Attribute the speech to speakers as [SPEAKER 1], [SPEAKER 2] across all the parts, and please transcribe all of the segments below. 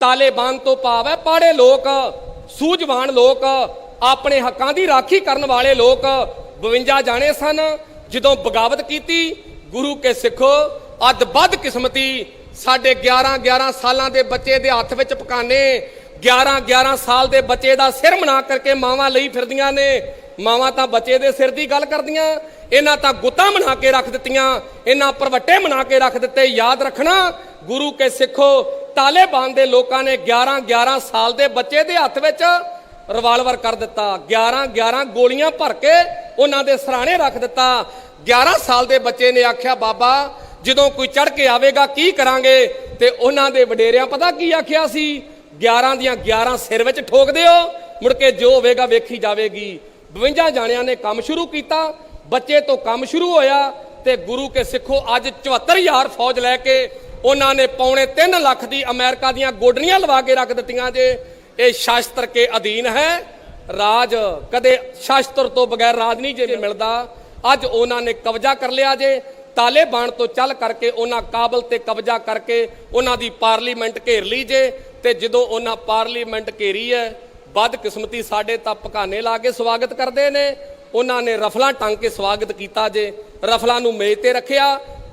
[SPEAKER 1] Taliban तो भाव है पाड़े लोग, सूझवान लोग, अपने हकों की राखी करने वाले लोग 52 जाने सन जदों बगावत की। गुरु के सिखो अद बदकिस्मती साढ़े 11 सालों के बच्चे के हथ विच पकाने 11 साल के बच्चे का सिर मना करके मावां लई फिरदियां ने। मावां तां बच्चे के सिर की गल करदियां, इन्हां तां गुत्तां मना के रख दित्तियां, इन्हां परवट्टे मना के रख दिते। याद रखना गुरु के सिखो तालेबान के लोगों ने 11 साल के बच्चे के हथ विच रिवाल्वर कर दिता, 11 गोलियां भर के उन्हां दे सराहने रख दिता। 11 साल के बच्चे ने आख्या बाबा जदों कोई चढ़ के आवेगा की करांगे, ते उन्हां दे वडेरियां पता की आख्या सी 11 दियां 11 सिर विच ठोक दिओ, मुड़ के जो होवेगा वेखी जावेगी। 52 जाणियां ने काम शुरू किया, बच्चे तो काम शुरू होया ते गुरु के सिखो अज 74,000 फौज लैके उन्होंने पौने 3 लाख की अमेरिका दियां गोडनियां लवा के रख दित्तियां जे। ये शास्त्र के अधीन है राज, कदे शास्त्र तो बगैर राज नहीं जे मिलता। अज उन्होंने कब्जा कर लिया जे, तालेबान तो चल करके उन्होंने काबल ते कब्जा करके उन्होंने पार्लीमेंट घेर ली जे। ते जदों उन्होंने पार्लीमेंट घेरी है बदकिस्मती साडे तां पकाने ला के स्वागत करते हैं। उन्होंने रफलां टंग के स्वागत किया जे, रफलां नूं मेज ते रखिया,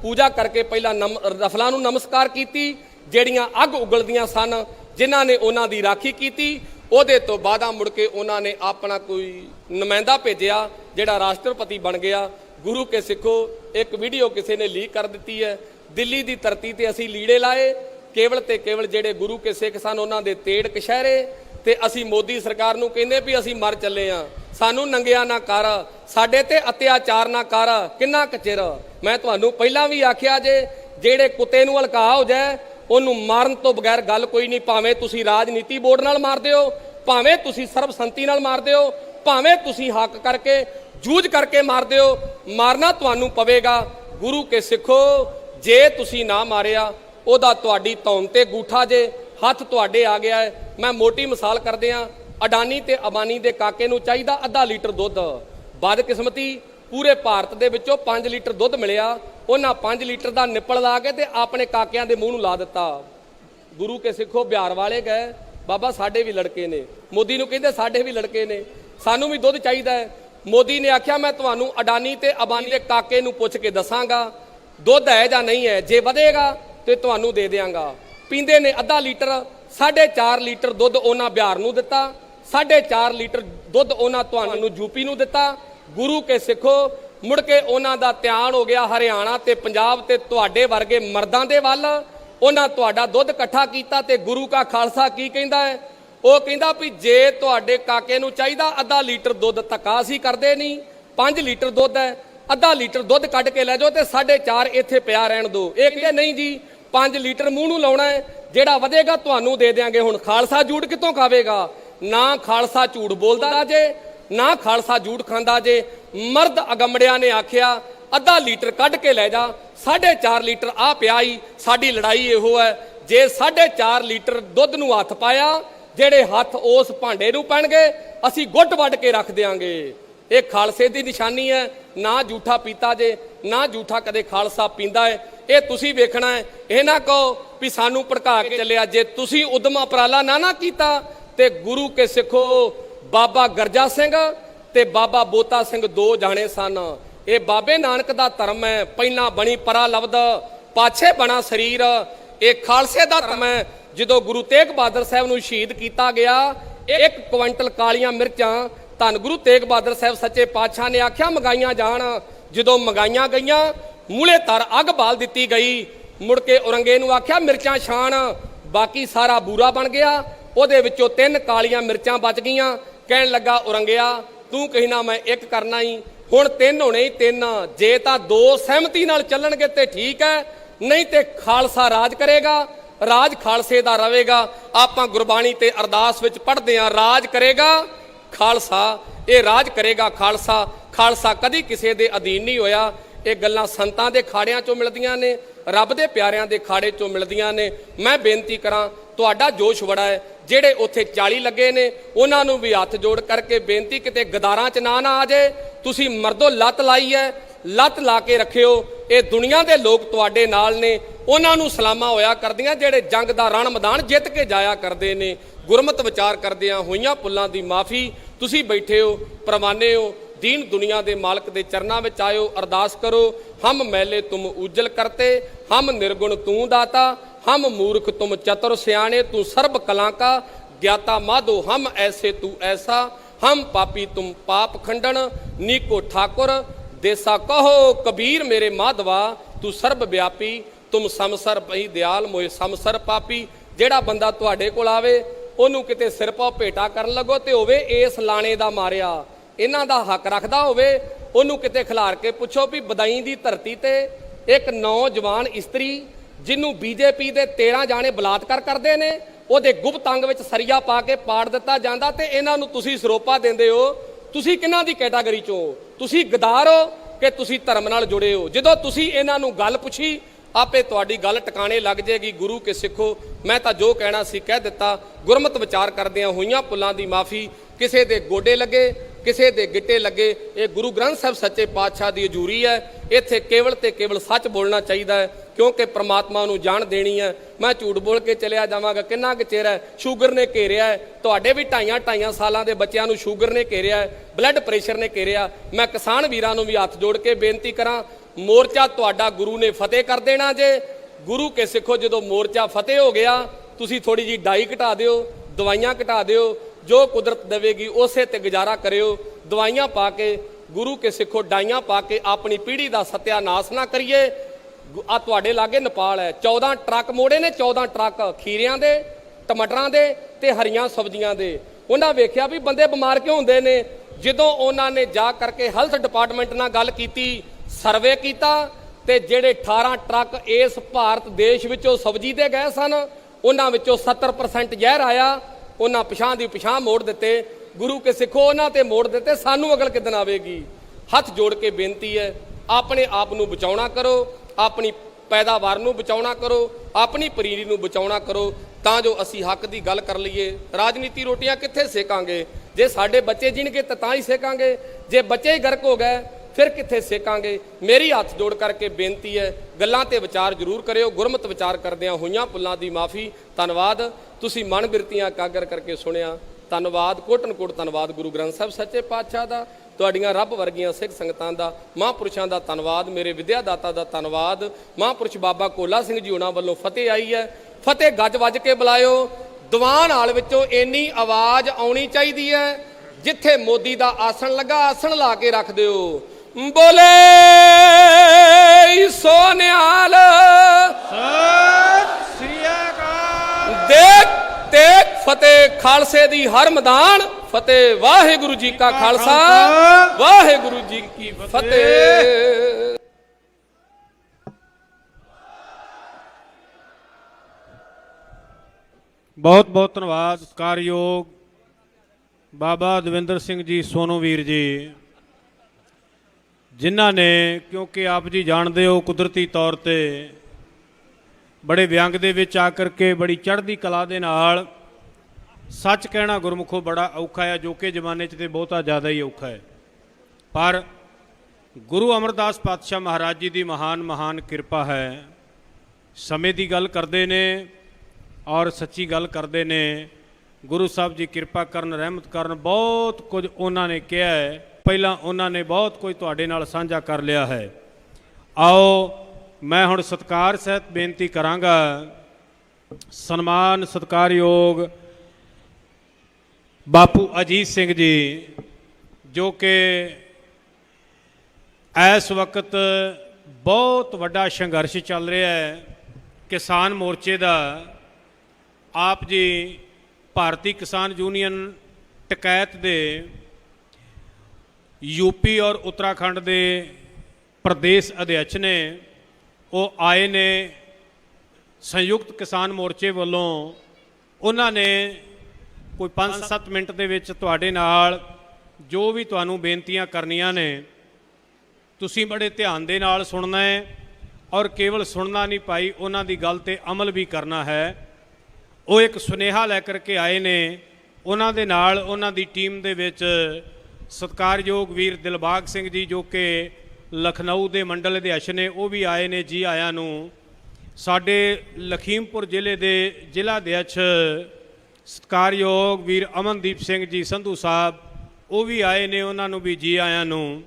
[SPEAKER 1] पूजा करके पहला रफलां नूं नमस्कार की, ਜਿਹੜੀਆਂ अग उगलदियां सन जिन्हां ने उन्हां दी राखी की। ਉਹਦੇ तो बाद मुड़ के उन्होंने अपना कोई नुमाइंदा भेजिया जिहड़ा राष्ट्रपति बन गया। गुरु के सिखो एक वीडियो किसी ने लीक कर दी है, दिल्ली की धरती ते असी लीड़े लाए, केवल ते केवल जिहड़े गुरु के सिख सन उन्हां दे तेड़ कशहरे, ते असी मोदी सरकार नूं कहंदे भी असी मर चले हाँ, सानू नंगिया ना कर, साडे ते अत्याचार ना कर। किन्ना क चिर मैं तुहानू पहलां भी आखिया जे जेड़े कुत्ते नूं हलका हो जाए उन्होंने मारन तो बगैर गल कोई नहीं। भावें तुसी राजनीति बोर्ड नाल मार दिओ, भावें तुसी सर्बसंमति नाल मार दिओ, भावें तुसी हक करके जूझ करके मार दिओ, मारना तुहानू पवेगा। गुरु के सिखो जे तुसी ना मारिया ओदा तुहाडी धौन ते गूठा जे, हथ तुहाडे आ गया है। मैं मोटी मिसाल कर दियां, अडानी ते अबानी दे काके नूं चाहीदा आधा लीटर दुध, बदकिस्मती पूरे भारत दे विचों 5 लीटर दुध मिलिया, उन्हां 5 लीटर का निप्पल ला के ते अपने काकियां दे मूँह नूं ला दिता। गुरु के सिखो बिहार वाले गए, बाबा साडे भी लड़के ने, मोदी नूं कहंदे साडे भी लड़के ने, सानू भी दुध चाहीदा है। मोदी ने आख्या मैं तुहानू अडानी ते अबानी दे काके नूं पुछ के दसांगा दुध है जां नहीं है, जे वधेगा ते तुहानू दे देंगा। पींदे ने आधा लीटर, 4.5 लीटर दुध उन्हां बिहार नूं दिता, 4.5 लीटर दुध उन्हां तुहानू यूपी नूं दिता। गुरु के सिखो मुड़ के उन्हां दा ध्यान हो गया हरियाणा ते पंजाब ते तुहाडे वर्गे मर्दां दे वल, उन्हां तुहाडा दुध इकट्ठा कीता। ते गुरु का खालसा की कहंदा है, ਉਹ ਕਹਿੰਦਾ ਵੀ ਜੇ ਤੁਹਾਡੇ ਕਾਕੇ ਨੂੰ ਚਾਹੀਦਾ आधा लीटर दुध, ਧੱਕਾ ਅਸੀਂ ਕਰਦੇ ਨਹੀਂ, 5 ਲੀਟਰ ਦੁੱਧ ਹੈ, आधा लीटर ਦੁੱਧ ਕੱਢ ਕੇ ਲੈ ਜਾਓ ਤੇ 4.5 ਇੱਥੇ ਪਿਆ ਰਹਿਣ ਦਿਓ। ਇਹ ਕਹਿੰਦੇ ਨਹੀਂ ਜੀ 5 ਲੀਟਰ ਮੂੰਹ ਨੂੰ ਲਾਉਣਾ ਹੈ, ਜਿਹੜਾ ਵਧੇਗਾ ਤੁਹਾਨੂੰ ਦੇ ਦਿਆਂਗੇ। ਹੁਣ ਖਾਲਸਾ ਝੂਠ ਕਿੱਥੋਂ ਖਾਵੇਗਾ? ਨਾ ਖਾਲਸਾ ਝੂਠ ਬੋਲਦਾ ਜੇ, ਨਾ ਖਾਲਸਾ ਝੂਠ ਖਾਂਦਾ ਜੇ। ਮਰਦ ਅਗੰਮੜਿਆਂ ਨੇ ਆਖਿਆ आधा लीटर ਕੱਢ ਕੇ ਲੈ ਜਾ, 4.5 ਲੀਟਰ ਆ ਪਿਆ ਹੀ। ਸਾਡੀ ਲੜਾਈ ਇਹੋ ਹੈ, ਜੇ 4.5 ਲੀਟਰ ਦੁੱਧ ਨੂੰ ਹੱਥ ਪਾਇਆ, ਜਿਹੜੇ ਹੱਥ ਉਸ ਭਾਂਡੇ ਨੂੰ ਪੈਣਗੇ ਅਸੀਂ ਗੁੱਟ ਵੱਢ ਕੇ ਰੱਖ ਦਿਆਂਗੇ। ਇਹ ਖਾਲਸੇ ਦੀ ਨਿਸ਼ਾਨੀ ਹੈ। ਨਾ ਝੂਠਾ ਪੀਤਾ ਜੇ, ਨਾ ਝੂਠਾ ਕਦੇ ਖਾਲਸਾ ਪੀਂਦਾ ਹੈ। ਇਹ ਤੁਸੀਂ ਵੇਖਣਾ ਹੈ। ਇਹ ਨਾ ਕਹੋ ਵੀ ਸਾਨੂੰ ਭੜਕਾ ਕੇ ਚੱਲਿਆ। ਜੇ ਤੁਸੀਂ ਉਦਮ ਉਪਰਾਲਾ ਨਾ ਕੀਤਾ ਤੇ ਗੁਰੂ ਕੇ ਸਿੱਖੋ ਬਾਬਾ ਗਰਜਾ ਸਿੰਘ ਤੇ ਬਾਬਾ ਬੋਤਾ ਸਿੰਘ 2 ਜਾਣੇ ਸਨ। ਇਹ ਬਾਬੇ ਨਾਨਕ ਦਾ ਧਰਮ ਹੈ। ਪਹਿਲਾਂ ਬਣੀ ਪਰਾ ਲਬਦ, ਪਾਛੇ ਬਣਾ ਸਰੀਰ। ਇਹ ਖਾਲਸੇ ਦਾ ਧਰਮ ਹੈ। ਜਦੋਂ ਗੁਰੂ ਤੇਗ ਬਹਾਦਰ ਸਾਹਿਬ ਨੂੰ ਸ਼ਹੀਦ ਕੀਤਾ ਗਿਆ, 1 ਕੁਇੰਟਲ ਕਾਲੀਆਂ ਮਿਰਚਾਂ ਧੰਨ ਗੁਰੂ ਤੇਗ ਬਹਾਦਰ ਸਾਹਿਬ ਸੱਚੇ ਪਾਤਸ਼ਾਹ ਨੇ ਆਖਿਆ ਮੰਗਾਈਆਂ ਜਾਣ। ਜਦੋਂ ਮੰਗਾਈਆਂ ਗਈਆਂ ਮੂਲੇ ਧਰ ਅੱਗ ਬਾਲ ਦਿੱਤੀ ਗਈ। ਮੁੜ ਕੇ ਔਰੰਗੇ ਨੂੰ ਆਖਿਆ ਮਿਰਚਾਂ ਛਾਣ, ਬਾਕੀ ਸਾਰਾ ਬੂਰਾ ਬਣ ਗਿਆ। ਉਹਦੇ ਵਿੱਚੋਂ 3 ਕਾਲੀਆਂ ਮਿਰਚਾਂ ਬਚ ਗਈਆਂ। ਕਹਿਣ ਲੱਗਾ ਔਰੰਗਿਆ ਤੂੰ ਕਹਿਣਾ ਮੈਂ 1 ਕਰਨਾ ਹੀ, ਹੁਣ 3 ਹੋਣੇ ਹੀ 3। ਜੇ ਤਾਂ 2 ਸਹਿਮਤੀ ਨਾਲ ਚੱਲਣਗੇ ਤੇ ਠੀਕ ਹੈ, ਨਹੀਂ ਤੇ ਖਾਲਸਾ ਰਾਜ ਕਰੇਗਾ, ਰਾਜ ਖਾਲਸੇ ਦਾ ਰਹੇਗਾ। ਆਪਾਂ ਗੁਰਬਾਣੀ ਤੇ ਅਰਦਾਸ ਵਿੱਚ ਪੜ੍ਹਦੇ ਹਾਂ, ਰਾਜ ਕਰੇਗਾ ਖਾਲਸਾ, ਇਹ ਰਾਜ ਕਰੇਗਾ ਖਾਲਸਾ। ਖਾਲਸਾ ਕਦੀ ਕਿਸੇ ਦੇ ਅਧੀਨ ਨਹੀਂ ਹੋਇਆ। ਇਹ ਗੱਲਾਂ ਸੰਤਾਂ ਦੇ ਖਾੜਿਆਂ ਚੋਂ ਮਿਲਦੀਆਂ ਨੇ, ਰੱਬ ਦੇ ਪਿਆਰਿਆਂ ਦੇ ਖਾੜੇ ਚੋਂ ਮਿਲਦੀਆਂ ਨੇ। ਮੈਂ ਬੇਨਤੀ ਕਰਾਂ, ਤੁਹਾਡਾ ਜੋਸ਼ ਬੜਾ ਹੈ। ਜਿਹੜੇ ਉੱਥੇ 40 ਲੱਗੇ ਨੇ ਉਹਨਾਂ ਨੂੰ ਵੀ ਹੱਥ ਜੋੜ ਕਰਕੇ ਬੇਨਤੀ, ਕਿਤੇ ਗਦਾਰਾਂ 'ਚ ਨਾ ਆ ਜਾਏ। ਤੁਸੀਂ ਮਰਦੋ ਲੱਤ ਲਾਈ ਹੈ, ਲੱਤ ਲਾ ਕੇ ਰੱਖਿਓ। ਇਹ ਦੁਨੀਆ ਦੇ ਲੋਕ ਤੁਹਾਡੇ ਨਾਲ ਨੇ, ਉਹਨਾਂ ਨੂੰ ਸਲਾਮਾਂ ਹੋਇਆ ਕਰਦੀਆਂ ਜਿਹੜੇ ਜੰਗ ਦਾ ਰਣ ਮੈਦਾਨ ਜਿੱਤ ਕੇ ਜਾਇਆ ਕਰਦੇ ਨੇ। ਗੁਰਮਤ ਵਿਚਾਰ ਕਰਦਿਆਂ ਹੋਈਆਂ ਭੁੱਲਾਂ ਦੀ ਮਾਫੀ। ਤੁਸੀਂ ਬੈਠੇ ਹੋ, ਪ੍ਰਵਾਨੇ ਹੋ, दीन दुनिया के मालिक के चरणों में आयो, अरदास करो। हम मैले तुम उज्जल करते, हम निर्गुण तू दाता, हम मूर्ख तुम चतुर सियाणे, तू सर्ब कला का ज्ञाता माधो, हम ऐसे तू ऐसा, हम पापी तुम पाप खंडन, नीको ठाकुर देसा कहो कबीर मेरे माधवा, तू सर्व व्यापी, तुम समसर पही दयाल मोए समसर पापी। जेड़ा बंदा तुहाडे कोल आवे ओनू किते सिर पाव भेटा करन लगो ते होवे इस लाणे दा मारिया, इन्हां दा हक रखदा होवे, ओनू किते खिलार के पुछो भी बदाई दी धरती ते एक नौजवान इस्त्री जिन्नू बीजेपी दे 13 जाने बलात्कार करदे ने, ਉਹਦੇ ਗੁਪਤ ਅੰਗ ਵਿੱਚ ਸਰੀਆ ਪਾ ਕੇ ਪਾੜ ਦਿੱਤਾ ਜਾਂਦਾ ਤੇ ਇਹਨਾਂ ਨੂੰ ਤੁਸੀਂ ਸਰੋਪਾ ਦਿੰਦੇ ਹੋ। ਤੁਸੀਂ ਕਿਹਨਾਂ ਦੀ ਕੈਟਾਗਰੀ ਚੋਂ? ਤੁਸੀਂ ਗਦਾਰ ਹੋ ਕਿ ਤੁਸੀਂ ਧਰਮ ਨਾਲ ਜੁੜੇ ਹੋ? ਜਦੋਂ ਤੁਸੀਂ ਇਹਨਾਂ ਨੂੰ ਗੱਲ ਪੁੱਛੀ ਆਪੇ ਤੁਹਾਡੀ ਗੱਲ ਟਿਕਾਣੇ ਲੱਗ ਜਾਏਗੀ। ਗੁਰੂ ਕੇ ਸਿੱਖੋ, ਮੈਂ ਤਾਂ ਜੋ ਕਹਿਣਾ ਸੀ ਕਹਿ ਦਿੱਤਾ। ਗੁਰਮਤ ਵਿਚਾਰ ਕਰਦਿਆਂ ਹੋਈਆਂ ਭੁੱਲਾਂ ਦੀ ਮਾਫੀ। ਕਿਸੇ ਦੇ ਗੋਡੇ ਲੱਗੇ, ਕਿਸੇ ਦੇ ਗਿੱਟੇ ਲੱਗੇ, ਇਹ ਗੁਰੂ ਗ੍ਰੰਥ ਸਾਹਿਬ ਸੱਚੇ ਪਾਤਸ਼ਾਹ ਦੀ ਹਜ਼ੂਰੀ ਹੈ। ਇੱਥੇ ਕੇਵਲ ਤੇ ਕੇਵਲ ਸੱਚ ਬੋਲਣਾ ਚਾਹੀਦਾ ਹੈ क्योंकि परमात्मा नूं जान देनी है। मैं झूठ बोल के चलिया जावांगा किन्ना क चेर है। शूगर ने घेरिया है, तुहाडे भी 2.5 सालां दे बच्चिआं नूं शूगर ने घेरिया है, ब्लड प्रेशर ने घेरिया। मैं किसान वीरां नूं भी हथ जोड़ के बेनती करां, मोर्चा तुहाडा गुरु ने फतेह कर देना जे। गुरु के सिखो जदों मोर्चा फतेह हो गया तुसीं थोड़ी जी डाई घटा दिओ, दवाइयां घटा दिओ, जो कुदरत देवेगी उसे ते गुजारा करिओ। दवाइयां पा के गुरु के सिखो डाइयां पा के अपनी पीढ़ी का सत्यानाश ना करिए। आ तुहाडे लागे नेपाल है, 14 ट्रक मोड़े ने, 14 ट्रक खीरियां दे, टमाटरां दे ते हरियां सब्जियां दे। उन्हां वेख्या भी बंदे बीमार क्यों हुंदे ने। जदों उन्हां ने जा करके हैल्थ डिपार्टमेंट नाल गल कीती, सर्वे कीता ते जिहड़े 18 ट्रक इस भारत देश विचों सब्जी दे गए सन उन्हां विचों 70% जहर आया। उन्हां पिछां दी पिछां मोड़ दित्ते। गुरु के सिखो उन्हां ते मोड़ दित्ते, सानू अगल किदन आवेगी। हथ जोड़ के बेनती है, अपने आप नूं बचाउणा करो, अपनी पैदावार नूं बचाउणा करो, अपनी पनीरी नूं बचाउणा करो, तां जो असी हक की गल कर लईए। राजनीति रोटियां कित्थे सेकांगे? जे साडे बच्चे जिणगे तां ही सेकांगे, जे बच्चे ही गर्क हो गए फिर कित्थे सेकांगे। मेरी हथ जोड़ करके बेनती है, गल्लां ते विचार जरूर करियो। गुरमत विचार करदिआं होइआं भुल्लां दी माफ़ी। धन्नवाद, तुसीं मन बिरतियां एकागर करके सुणिआ। धन्नवाद, कोटन कोट धन्नवाद गुरु ग्रंथ साहिब सच्चे पातशाह दा, तुहाडीआं रब वर्गियां सिख संगतां दा, महापुरुषां दा धन्नवाद, मेरे विद्यादाता दा धन्नवाद। महापुरुष बाबा कोला सिंह जी होणां वल्लों फतेह आई है। फतेह गज वज के बुलायो। दीवान हाल विचों इन्नी आवाज़ आउणी चाहीदी है, जिथे मोदी दा आसन लगा आसन ला के रख दिओ। बोले सो निहाल सत श्री अकाल। देख तेग फतेह खालसे दी हर मैदान फतेह। वाहिगुरु जी का खालसा, वाहिगुरु जी की फतेह।
[SPEAKER 2] बहुत बहुत धन्यवाद सत्कारयोग बाबा दविंदर सिंह जी सोनूवीर जी, जिन्हां ने, क्योंकि आप जी जानते हो कुदरती तौर पर बड़े व्यंग दे विच आकर के बड़ी चढ़दी कला दे नाल सच कहना गुरमुखों बड़ा औखा है, जो कि जमाने च बहुता ज़्यादा ही औखा है। पर गुरु अमरदास पातशाह महाराज जी की महान महान किरपा है। समय की गल करते ने और सच्ची गल करते ने। गुरु साहब जी किरपा करन, रहमत करन, बहुत कुछ उन्होंने कहा है। पहला उन्होंने बहुत कुछ तुहाडे नाल साझा कर लिया है। आओ मैं हुण सत्कार सहित बेनती करांगा, सन्मान सत्कारयोग बापू अजीत सिंह जी, जो कि इस वक्त बहुत वड्डा संघर्ष चल रहा है किसान मोर्चे का। आप जी भारतीय किसान यूनियन टकैत दे यूपी और उत्तराखंड के प्रदेश अध्यक्ष ने, वो आए ने संयुक्त किसान मोर्चे वालों। उन्होंने कोई 5-7 मिनट दे विच तुहाडे नाल जो भी तुहानूं बेनतियां करनियां ने तुसीं बड़े ध्यान दे नाल सुनना है, और केवल सुनना नहीं पाई, उन्हां दी गल ते अमल भी करना है। वो एक सुनेहा लैकर के आए ने। उन्हां दे नाल उन्हां दी टीम दे विच सत्कारयोग वीर दिलबाग सिंह जी, जो कि ਲਖਨਊ ਦੇ ਮੰਡਲ ਅਧਿਆਇਸ਼ ਨੇ ਉਹ ਵੀ ਆਏ ਨੇ, ਜੀ ਆਇਆਂ ਨੂੰ। ਸਾਡੇ ਲਖੀਮਪੁਰ ਜ਼ਿਲ੍ਹੇ ਦੇ ਜ਼ਿਲ੍ਹਾ ਅਧਿਆਇਸ਼ ਸਤਿਕਾਰਯੋਗ ਵੀਰ ਅਮਨਦੀਪ ਸਿੰਘ ਜੀ ਸੰਧੂ ਸਾਹਿਬ ਉਹ ਵੀ ਆਏ ਨੇ, ਉਹਨਾਂ ਨੂੰ ਵੀ ਜੀ ਆਇਆਂ ਨੂੰ।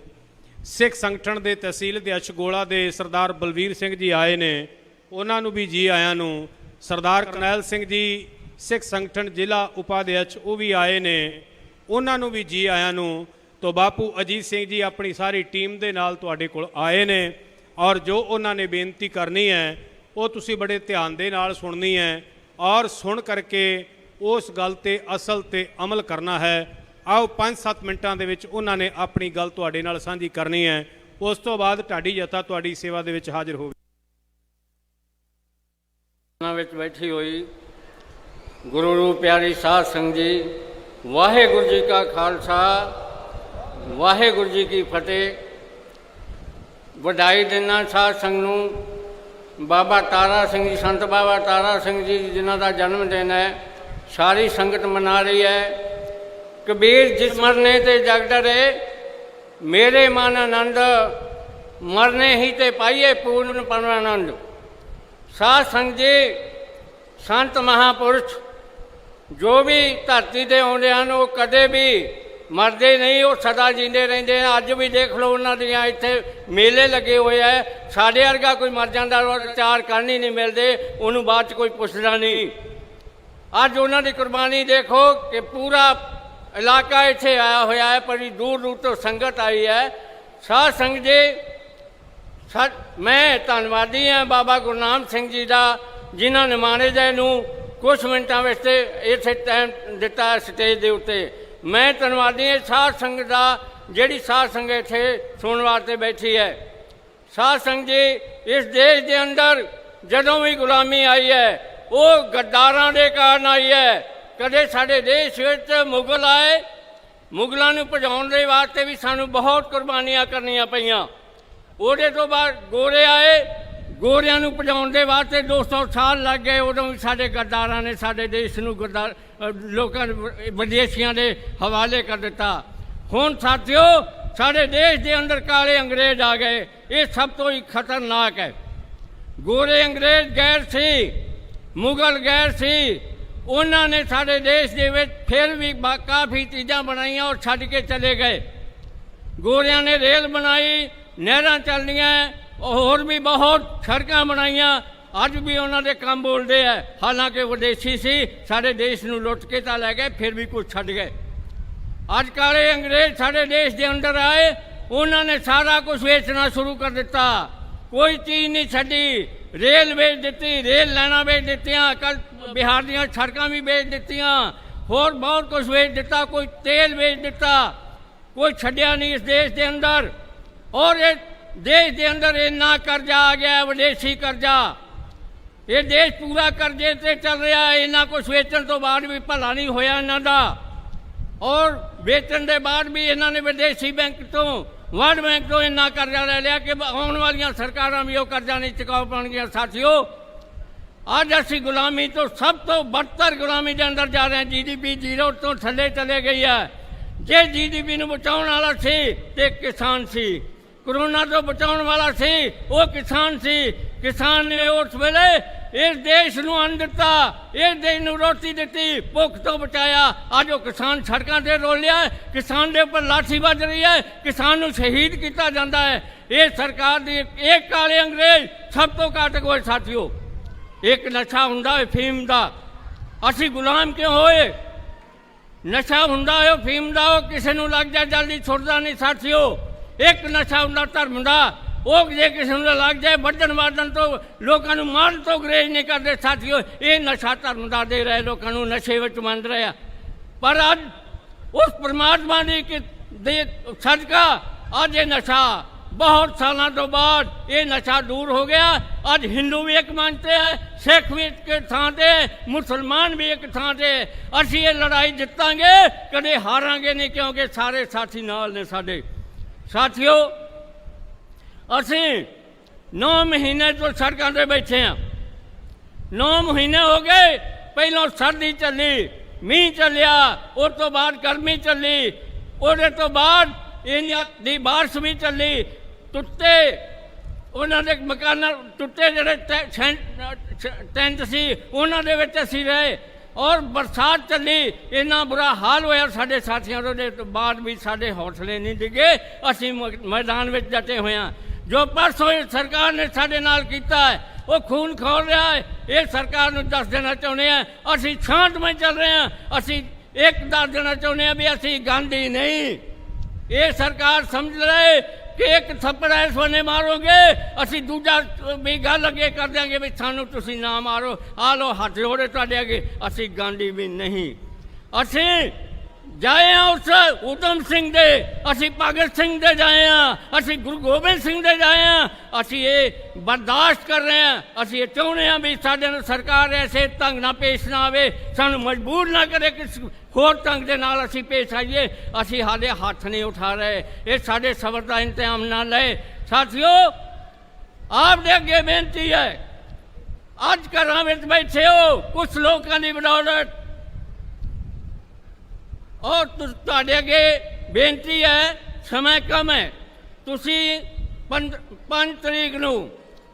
[SPEAKER 2] ਸਿੱਖ ਸੰਗਠਨ ਦੇ ਤਹਿਸੀਲ ਅਧਿਆਇਸ਼ ਗੋਲਾ ਦੇ ਸਰਦਾਰ ਬਲਵੀਰ ਸਿੰਘ ਜੀ ਆਏ ਨੇ, ਉਹਨਾਂ ਨੂੰ ਵੀ ਜੀ ਆਇਆਂ ਨੂੰ। ਸਰਦਾਰ ਕਰਨੈਲ ਸਿੰਘ ਜੀ ਸਿੱਖ ਸੰਗਠਨ ਜ਼ਿਲ੍ਹਾ ਉਪਾਧਿਆਇਸ਼ ਉਹ ਵੀ ਆਏ ਨੇ, ਉਹਨਾਂ ਨੂੰ ਵੀ ਜੀ ਆਇਆਂ ਨੂੰ। ਤੋ ਬਾਪੂ ਅਜੀਤ ਸਿੰਘ ਜੀ ਆਪਣੀ ਸਾਰੀ ਟੀਮ ਦੇ ਨਾਲ ਤੁਹਾਡੇ ਕੋਲ ਆਏ ਨੇ, ਔਰ ਜੋ ਉਹਨਾਂ ਨੇ ਬੇਨਤੀ ਕਰਨੀ ਹੈ ਉਹ ਤੁਸੀਂ ਬੜੇ ਧਿਆਨ ਦੇ ਨਾਲ ਸੁਣਨੀ ਹੈ, ਔਰ ਸੁਣ ਕਰਕੇ ਉਸ ਗੱਲ ਤੇ ਅਸਲ ਤੇ ਅਮਲ ਕਰਨਾ ਹੈ। ਆਓ 5-7 ਮਿੰਟਾਂ ਦੇ ਵਿੱਚ ਉਹਨਾਂ ਨੇ ਆਪਣੀ ਗੱਲ ਤੁਹਾਡੇ ਨਾਲ ਸਾਂਝੀ ਕਰਨੀ ਹੈ, ਉਸ ਤੋਂ ਬਾਅਦ ਢਾਡੀ ਜਥਾ ਤੁਹਾਡੀ ਸੇਵਾ ਦੇ ਵਿੱਚ ਹਾਜ਼ਰ ਹੋਵੇ।
[SPEAKER 3] ਵਿੱਚ ਬੈਠੀ ਹੋਈ ਗੁਰੂ ਰੂਪ ਪਿਆਰੀ ਸਾਧ ਸੰਗਤ ਜੀ, ਵਾਹਿਗੁਰੂ ਜੀ ਕਾ ਖਾਲਸਾ ਵਾਹਿਗੁਰੂ ਜੀ ਕੀ ਫਤਿਹ। ਵਧਾਈ ਦਿੰਦਾ ਸਾਧ ਸੰਗਤ ਨੂੰ। ਬਾਬਾ ਤਾਰਾ ਸਿੰਘ ਜੀ, ਸੰਤ ਬਾਬਾ ਤਾਰਾ ਸਿੰਘ ਜੀ ਜਿਨ੍ਹਾਂ ਦਾ ਜਨਮ ਦਿਨ ਹੈ, ਸਾਰੀ ਸੰਗਤ ਮਨਾ ਰਹੀ ਹੈ। ਕਬੀਰ ਜਿਸ ਮਰਨੇ ਤੇ ਜਗ ਡਰੇ, ਮੇਰੇ ਮਨ ਆਨੰਦ, ਮਰਨੇ ਹੀ ਤੇ ਪਾਈਏ ਪੂਰਨ ਪਰਮਾਨੰਦ। ਸਾਧ ਸੰਗਤ ਜੀ, ਸੰਤ ਮਹਾਂਪੁਰਸ਼ ਜੋ ਵੀ ਧਰਤੀ 'ਤੇ ਆਉਂਦੇ ਹਨ ਉਹ ਕਦੇ ਵੀ ਮਰਦੇ ਨਹੀਂ, ਉਹ ਸਦਾ ਜੀਂਦੇ ਰਹਿੰਦੇ ਹਨ। ਅੱਜ ਵੀ ਦੇਖ ਲਓ ਉਹਨਾਂ ਦੀਆਂ ਇੱਥੇ ਮੇਲੇ ਲੱਗੇ ਹੋਏ ਹੈ। ਸਾਡੇ ਵਰਗਾ ਕੋਈ ਮਰ ਜਾਂਦਾ ਉਹ ਚਾਰ ਕਰਨ ਹੀ ਨਹੀਂ ਮਿਲਦੇ, ਉਹਨੂੰ ਬਾਅਦ 'ਚ ਕੋਈ ਪੁੱਛਦਾ ਨਹੀਂ। ਅੱਜ ਉਹਨਾਂ ਦੀ ਕੁਰਬਾਨੀ ਦੇਖੋ ਕਿ ਪੂਰਾ ਇਲਾਕਾ ਇੱਥੇ ਆਇਆ ਹੋਇਆ ਹੈ, ਬੜੀ ਦੂਰ ਦੂਰ ਤੋਂ ਸੰਗਤ ਆਈ ਹੈ। ਸਾਧ ਸੰਗਤ ਜੀ, ਮੈਂ ਧੰਨਵਾਦੀ ਹਾਂ ਬਾਬਾ ਗੁਰਨਾਮ ਸਿੰਘ ਜੀ ਦਾ, ਜਿਨ੍ਹਾਂ ਨੇ ਮਾਨੇਜੇ ਨੂੰ ਕੁਛ ਮਿੰਟਾਂ ਵਿੱਚ ਇੱਥੇ ਟਾਈਮ ਦਿੱਤਾ ਸਟੇਜ ਦੇ ਉੱਤੇ। ਮੈਂ ਧੰਨਵਾਦੀ ਹਾਂ ਸਾਧ ਸੰਗਤ ਦਾ, ਜਿਹੜੀ ਸਾਧ ਸੰਗਤ ਇੱਥੇ ਸੁਣਨ ਵਾਸਤੇ ਬੈਠੀ ਹੈ। ਸਾਧ ਸੰਗਤ ਜੀ, ਇਸ ਦੇਸ਼ ਦੇ ਅੰਦਰ ਜਦੋਂ ਵੀ ਗੁਲਾਮੀ ਆਈ ਹੈ ਉਹ ਗੱਦਾਰਾਂ ਦੇ ਕਾਰਨ ਆਈ ਹੈ। ਕਦੇ ਸਾਡੇ ਦੇਸ਼ ਵਿੱਚ ਮੁਗਲ ਆਏ, ਮੁਗਲਾਂ ਨੂੰ ਭਜਾਉਣ ਦੇ ਵਾਸਤੇ ਵੀ ਸਾਨੂੰ ਬਹੁਤ ਕੁਰਬਾਨੀਆਂ ਕਰਨੀਆਂ ਪਈਆਂ। ਉਹਦੇ ਤੋਂ ਬਾਅਦ ਗੋਰੇ ਆਏ, ਗੋਰਿਆਂ ਨੂੰ ਭਜਾਉਣ ਦੇ ਵਾਸਤੇ 200 ਸਾਲ ਲੱਗ ਗਏ। ਉਦੋਂ ਵੀ ਸਾਡੇ ਗੱਦਾਰਾਂ ਨੇ ਸਾਡੇ ਦੇਸ਼ ਨੂੰ ਲੋਕਾਂ ਵਿਦੇਸ਼ੀਆਂ ਦੇ ਹਵਾਲੇ ਕਰ ਦਿੱਤਾ। ਹੁਣ ਸਾਥੀਓ, ਸਾਡੇ ਦੇਸ਼ ਦੇ ਅੰਦਰ ਕਾਲੇ ਅੰਗਰੇਜ਼ ਆ ਗਏ, ਇਹ ਸਭ ਤੋਂ ਹੀ ਖਤਰਨਾਕ ਹੈ। ਗੋਰੇ ਅੰਗਰੇਜ਼ ਗੈਰ ਸੀ, ਮੁਗਲ ਗੈਰ ਸੀ। ਉਹਨਾਂ ਨੇ ਸਾਡੇ ਦੇਸ਼ ਦੇ ਵਿੱਚ ਫਿਰ ਵੀ ਕਾਫੀ ਚੀਜ਼ਾਂ ਬਣਾਈਆਂ ਔਰ ਛੱਡ ਕੇ ਚਲੇ ਗਏ। ਗੋਰਿਆਂ ਨੇ ਰੇਲ ਬਣਾਈ, ਨਹਿਰਾਂ ਚੱਲਦੀਆਂ, ਹੋਰ ਵੀ ਬਹੁਤ ਸੜਕਾਂ ਬਣਾਈਆਂ। ਅੱਜ ਵੀ ਉਹਨਾਂ ਦੇ ਕੰਮ ਬੋਲਦੇ ਆ, ਹਾਲਾਂਕਿ ਵਿਦੇਸ਼ੀ ਸੀ, ਸਾਡੇ ਦੇਸ਼ ਨੂੰ ਲੁੱਟ ਕੇ ਤਾਂ ਲੈ ਗਏ, ਫਿਰ ਵੀ ਕੁਝ ਛੱਡ ਗਏ। ਅੱਜ ਕਾਲੇ ਅੰਗਰੇਜ਼ ਸਾਡੇ ਦੇਸ਼ ਦੇ ਅੰਦਰ ਆਏ, ਉਹਨਾਂ ਨੇ ਸਾਰਾ ਕੁਝ ਵੇਚਣਾ ਸ਼ੁਰੂ ਕਰ ਦਿੱਤਾ, ਕੋਈ ਚੀਜ਼ ਨਹੀਂ ਛੱਡੀ। ਰੇਲ ਵੇਚ ਦਿੱਤੀ, ਰੇਲ ਲਾਈਨਾਂ ਵੇਚ ਦਿੱਤੀਆਂ, ਕੱਲ ਬਿਹਾਰ ਦੀਆਂ ਸੜਕਾਂ ਵੀ ਵੇਚ ਦਿੱਤੀਆਂ, ਹੋਰ ਬਹੁਤ ਕੁਝ ਵੇਚ ਦਿੱਤਾ, ਕੋਈ ਤੇਲ ਵੇਚ ਦਿੱਤਾ, ਕੋਈ ਛੱਡਿਆ ਨਹੀਂ ਇਸ ਦੇਸ਼ ਦੇ ਅੰਦਰ। ਔਰ ਇਹ ਦੇਸ਼ ਦੇ ਅੰਦਰ ਇੰਨਾ ਕਰਜ਼ਾ ਆ ਗਿਆ, ਵਿਦੇਸ਼ੀ ਕਰਜ਼ਾ, ਇਹ ਦੇਸ਼ ਪੂਰਾ ਕਰਜ਼ੇ 'ਤੇ ਚੱਲ ਰਿਹਾ। ਇੰਨਾ ਕੁਛ ਵੇਚਣ ਤੋਂ ਬਾਅਦ ਵੀ ਭਲਾ ਨਹੀਂ ਹੋਇਆ ਇਹਨਾਂ ਦਾ, ਔਰ ਵੇਚਣ ਦੇ ਬਾਅਦ ਵੀ ਇਹਨਾਂ ਨੇ ਵਿਦੇਸ਼ੀ ਬੈਂਕ ਤੋਂ, ਵਰਲਡ ਬੈਂਕ ਤੋਂ ਇੰਨਾ ਕਰਜ਼ਾ ਲੈ ਲਿਆ ਕਿ ਆਉਣ ਵਾਲੀਆਂ ਸਰਕਾਰਾਂ ਵੀ ਉਹ ਕਰਜ਼ਾ ਨਹੀਂ ਚੁਕਾ ਪਾਉਣਗੀਆਂ। ਸਾਥੀਓ, ਅੱਜ ਅਸੀਂ ਗੁਲਾਮੀ ਤੋਂ ਸਭ ਤੋਂ ਬਦਤਰ ਗੁਲਾਮੀ ਦੇ ਅੰਦਰ ਜਾ ਰਹੇ ਹਾਂ। GDP 0 ਤੋਂ ਥੱਲੇ ਚਲੇ ਗਈ ਹੈ। ਜੇ GDP ਨੂੰ ਬਚਾਉਣ ਵਾਲਾ ਸੀ ਤੇ ਕਿਸਾਨ ਸੀ, ਕਰੋਨਾ ਤੋਂ ਬਚਾਉਣ ਵਾਲਾ ਸੀ ਉਹ ਕਿਸਾਨ ਸੀ। ਕਿਸਾਨ ਨੇ ਉਸ ਵੇਲੇ ਇਸ ਦੇਸ਼ ਨੂੰ ਅੰਨ ਦਿੱਤਾ, ਇਸ ਦੇਸ਼ ਨੂੰ ਰੋਟੀ ਦਿੱਤੀ, ਭੁੱਖ ਤੋਂ ਬਚਾਇਆ। ਅੱਜ ਉਹ ਕਿਸਾਨ ਸੜਕਾਂ 'ਤੇ ਰੋਲਿਆ, ਕਿਸਾਨ ਦੇ ਉੱਪਰ ਲਾਠੀ ਵੱਜ ਰਹੀ ਹੈ, ਕਿਸਾਨ ਨੂੰ ਸ਼ਹੀਦ ਕੀਤਾ ਜਾਂਦਾ ਹੈ। ਇਹ ਸਰਕਾਰ ਦੀ ਇੱਕ ਕਾਲੇ ਅੰਗਰੇਜ਼ ਸਭ ਤੋਂ ਘੱਟ ਕੋਈ। ਸਾਥੀਓ, ਇੱਕ ਨਸ਼ਾ ਹੁੰਦਾ ਹੈ ਫੀਮ ਦਾ, ਅਸੀਂ ਗੁਲਾਮ ਕਿਉਂ ਹੋਏ? ਨਸ਼ਾ ਹੁੰਦਾ ਹੈ ਉਹ ਫੀਮ ਦਾ, ਉਹ ਕਿਸੇ ਨੂੰ ਲੱਗ ਜਾਏ ਜਲਦੀ ਛੁੱਟਦਾ ਨਹੀਂ। ਸਾਥੀਓ, ਇੱਕ ਨਸ਼ਾ ਹੁੰਦਾ ਧਰਮ ਦਾ, ਉਹ ਜੇ ਕਿਸੇ ਨੂੰ ਲੱਗ ਜਾਏ ਵੱਢਣ ਵਾਢਣ ਤੋਂ, ਲੋਕਾਂ ਨੂੰ ਮਾਰਨ ਤੋਂ ਗੁਰੇਜ਼ ਨਹੀਂ ਕਰਦੇ। ਸਾਥੀਓ, ਇਹ ਨਸ਼ਾ ਧਰਮ ਦਾ ਦੇ ਰਹੇ, ਲੋਕਾਂ ਨੂੰ ਨਸ਼ੇ ਵਿੱਚ ਮੰਨ ਰਿਹਾ। ਪਰ ਅੱਜ ਉਸ ਪਰਮਾਤਮਾ ਦੇ ਸਦਕਾ ਅੱਜ ਇਹ ਨਸ਼ਾ ਬਹੁਤ ਸਾਲਾਂ ਤੋਂ ਬਾਅਦ ਇਹ ਨਸ਼ਾ ਦੂਰ ਹੋ ਗਿਆ। ਅੱਜ ਹਿੰਦੂ ਵੀ ਇੱਕ ਮੰਚ 'ਤੇ ਹੈ, ਸਿੱਖ ਵੀ ਇੱਕ ਥਾਂ 'ਤੇ, ਮੁਸਲਮਾਨ ਵੀ ਇੱਕ ਥਾਂ 'ਤੇ। ਅਸੀਂ ਇਹ ਲੜਾਈ ਜਿੱਤਾਂਗੇ, ਕਦੇ ਹਾਰਾਂਗੇ ਨਹੀਂ, ਕਿਉਂਕਿ ਸਾਰੇ ਸਾਥੀ ਨਾਲ ਨੇ ਸਾਡੇ। ਸਾਥੀਓ, ਅਸੀਂ 9 ਮਹੀਨੇ ਤੋਂ ਸੜਕਾਂ 'ਤੇ ਬੈਠੇ ਹਾਂ। 9 ਮਹੀਨੇ ਹੋ ਗਏ। ਪਹਿਲਾਂ ਸਰਦੀ ਚੱਲੀ, ਮੀਂਹ ਚੱਲਿਆ, ਉਸ ਤੋਂ ਬਾਅਦ ਗਰਮੀ ਚੱਲੀ, ਉਹਦੇ ਤੋਂ ਬਾਅਦ ਇਹਨਾਂ ਦੀ ਬਾਰਿਸ਼ ਵੀ ਚੱਲੀ। ਟੁੱਟੇ ਉਹਨਾਂ ਦੇ ਮਕਾਨਾਂ ਟੁੱਟੇ ਜਿਹੜੇ ਟੈਂਟ ਸੀ ਉਹਨਾਂ ਦੇ ਵਿੱਚ ਅਸੀਂ ਰਹੇ ਔਰ ਬਰਸਾਤ ਚੱਲੀ ਇੰਨਾ ਬੁਰਾ ਹਾਲ ਹੋਇਆ ਸਾਡੇ ਸਾਥੀਆਂ ਦੇ ਤੋਂ ਬਾਅਦ ਵੀ ਸਾਡੇ ਹੌਸਲੇ ਨਹੀਂ ਡਿੱਗੇ ਅਸੀਂ ਮੈਦਾਨ ਵਿੱਚ ਡਟੇ ਹੋਏ ਹਾਂ ਜੋ ਪਰਸੋਂ ਸਰਕਾਰ ਨੇ ਸਾਡੇ ਨਾਲ ਕੀਤਾ ਹੈ ਉਹ ਖੂਨ ਖੋਲ ਰਿਹਾ ਹੈ ਇਹ ਸਰਕਾਰ ਨੂੰ ਦੱਸ ਦੇਣਾ ਚਾਹੁੰਦੇ ਹਾਂ ਅਸੀਂ ਸ਼ਾਂਤਮਈ ਚੱਲ ਰਹੇ ਹਾਂ ਅਸੀਂ ਇੱਕ ਦੱਸ ਦੇਣਾ ਚਾਹੁੰਦੇ ਹਾਂ ਵੀ ਅਸੀਂ ਗਾਂਧੀ ਨਹੀਂ ਇਹ ਸਰਕਾਰ ਸਮਝ ਰਹੇ ਕਿ ਇੱਕ ਥੱਪੜ ਇਸ ਵੇਲੇ ਮਾਰੋਗੇ ਅਸੀਂ ਦੂਜਾ ਵੀ ਗੱਲ ਅੱਗੇ ਕਰ ਦਿਆਂਗੇ ਵੀ ਸਾਨੂੰ ਤੁਸੀਂ ਨਾ ਮਾਰੋ ਆ ਲਓ ਹੱਥ ਜੋੜੇ ਤੁਹਾਡੇ ਅੱਗੇ ਅਸੀਂ ਗਾਂਧੀ ਵੀ ਨਹੀਂ ਅਸੀਂ ਜਾਏ ਹਾਂ ਉਸ ਊਧਮ ਸਿੰਘ ਦੇ ਅਸੀਂ ਭਗਤ ਸਿੰਘ ਦੇ ਜਾਏ ਹਾਂ ਅਸੀਂ ਗੁਰੂ ਗੋਬਿੰਦ ਸਿੰਘ ਦੇ ਜਾਏ ਹਾਂ ਅਸੀਂ ਇਹ ਬਰਦਾਸ਼ਤ ਕਰ ਰਹੇ ਹਾਂ ਅਸੀਂ ਇਹ ਚਾਹੁੰਦੇ ਹਾਂ ਵੀ ਸਾਡੇ ਨਾਲ ਸਰਕਾਰ ਐਸੇ ਢੰਗ ਨਾਲ ਪੇਸ਼ ਨਾ ਆਵੇ ਸਾਨੂੰ ਮਜਬੂਰ ਨਾ ਕਰੇ ਕਿ ਹੋਰ ਢੰਗ ਦੇ ਨਾਲ ਅਸੀਂ ਪੇਸ਼ ਆਈਏ ਅਸੀਂ ਹਾਲੇ ਹੱਥ ਨਹੀਂ ਉਠਾ ਰਹੇ ਇਹ ਸਾਡੇ ਸਬਰ ਦਾ ਇੰਤਜ਼ਾਮ ਨਾ ਲਏ ਸਾਥੀਓ ਆਪ ਦੇ ਅੱਗੇ ਬੇਨਤੀ ਹੈ ਅੱਜ ਘਰਾਂ ਵਿੱਚ ਬੈਠੇ ਹੋ ਕੁਛ ਲੋਕਾਂ ਦੀ ਬਦੌਲਤ ਔਰ ਤੁਹਾਡੇ ਅੱਗੇ ਬੇਨਤੀ ਹੈ ਸਮਾਂ ਕਮ ਹੈ ਤੁਸੀਂ 5 ਤਰੀਕ ਨੂੰ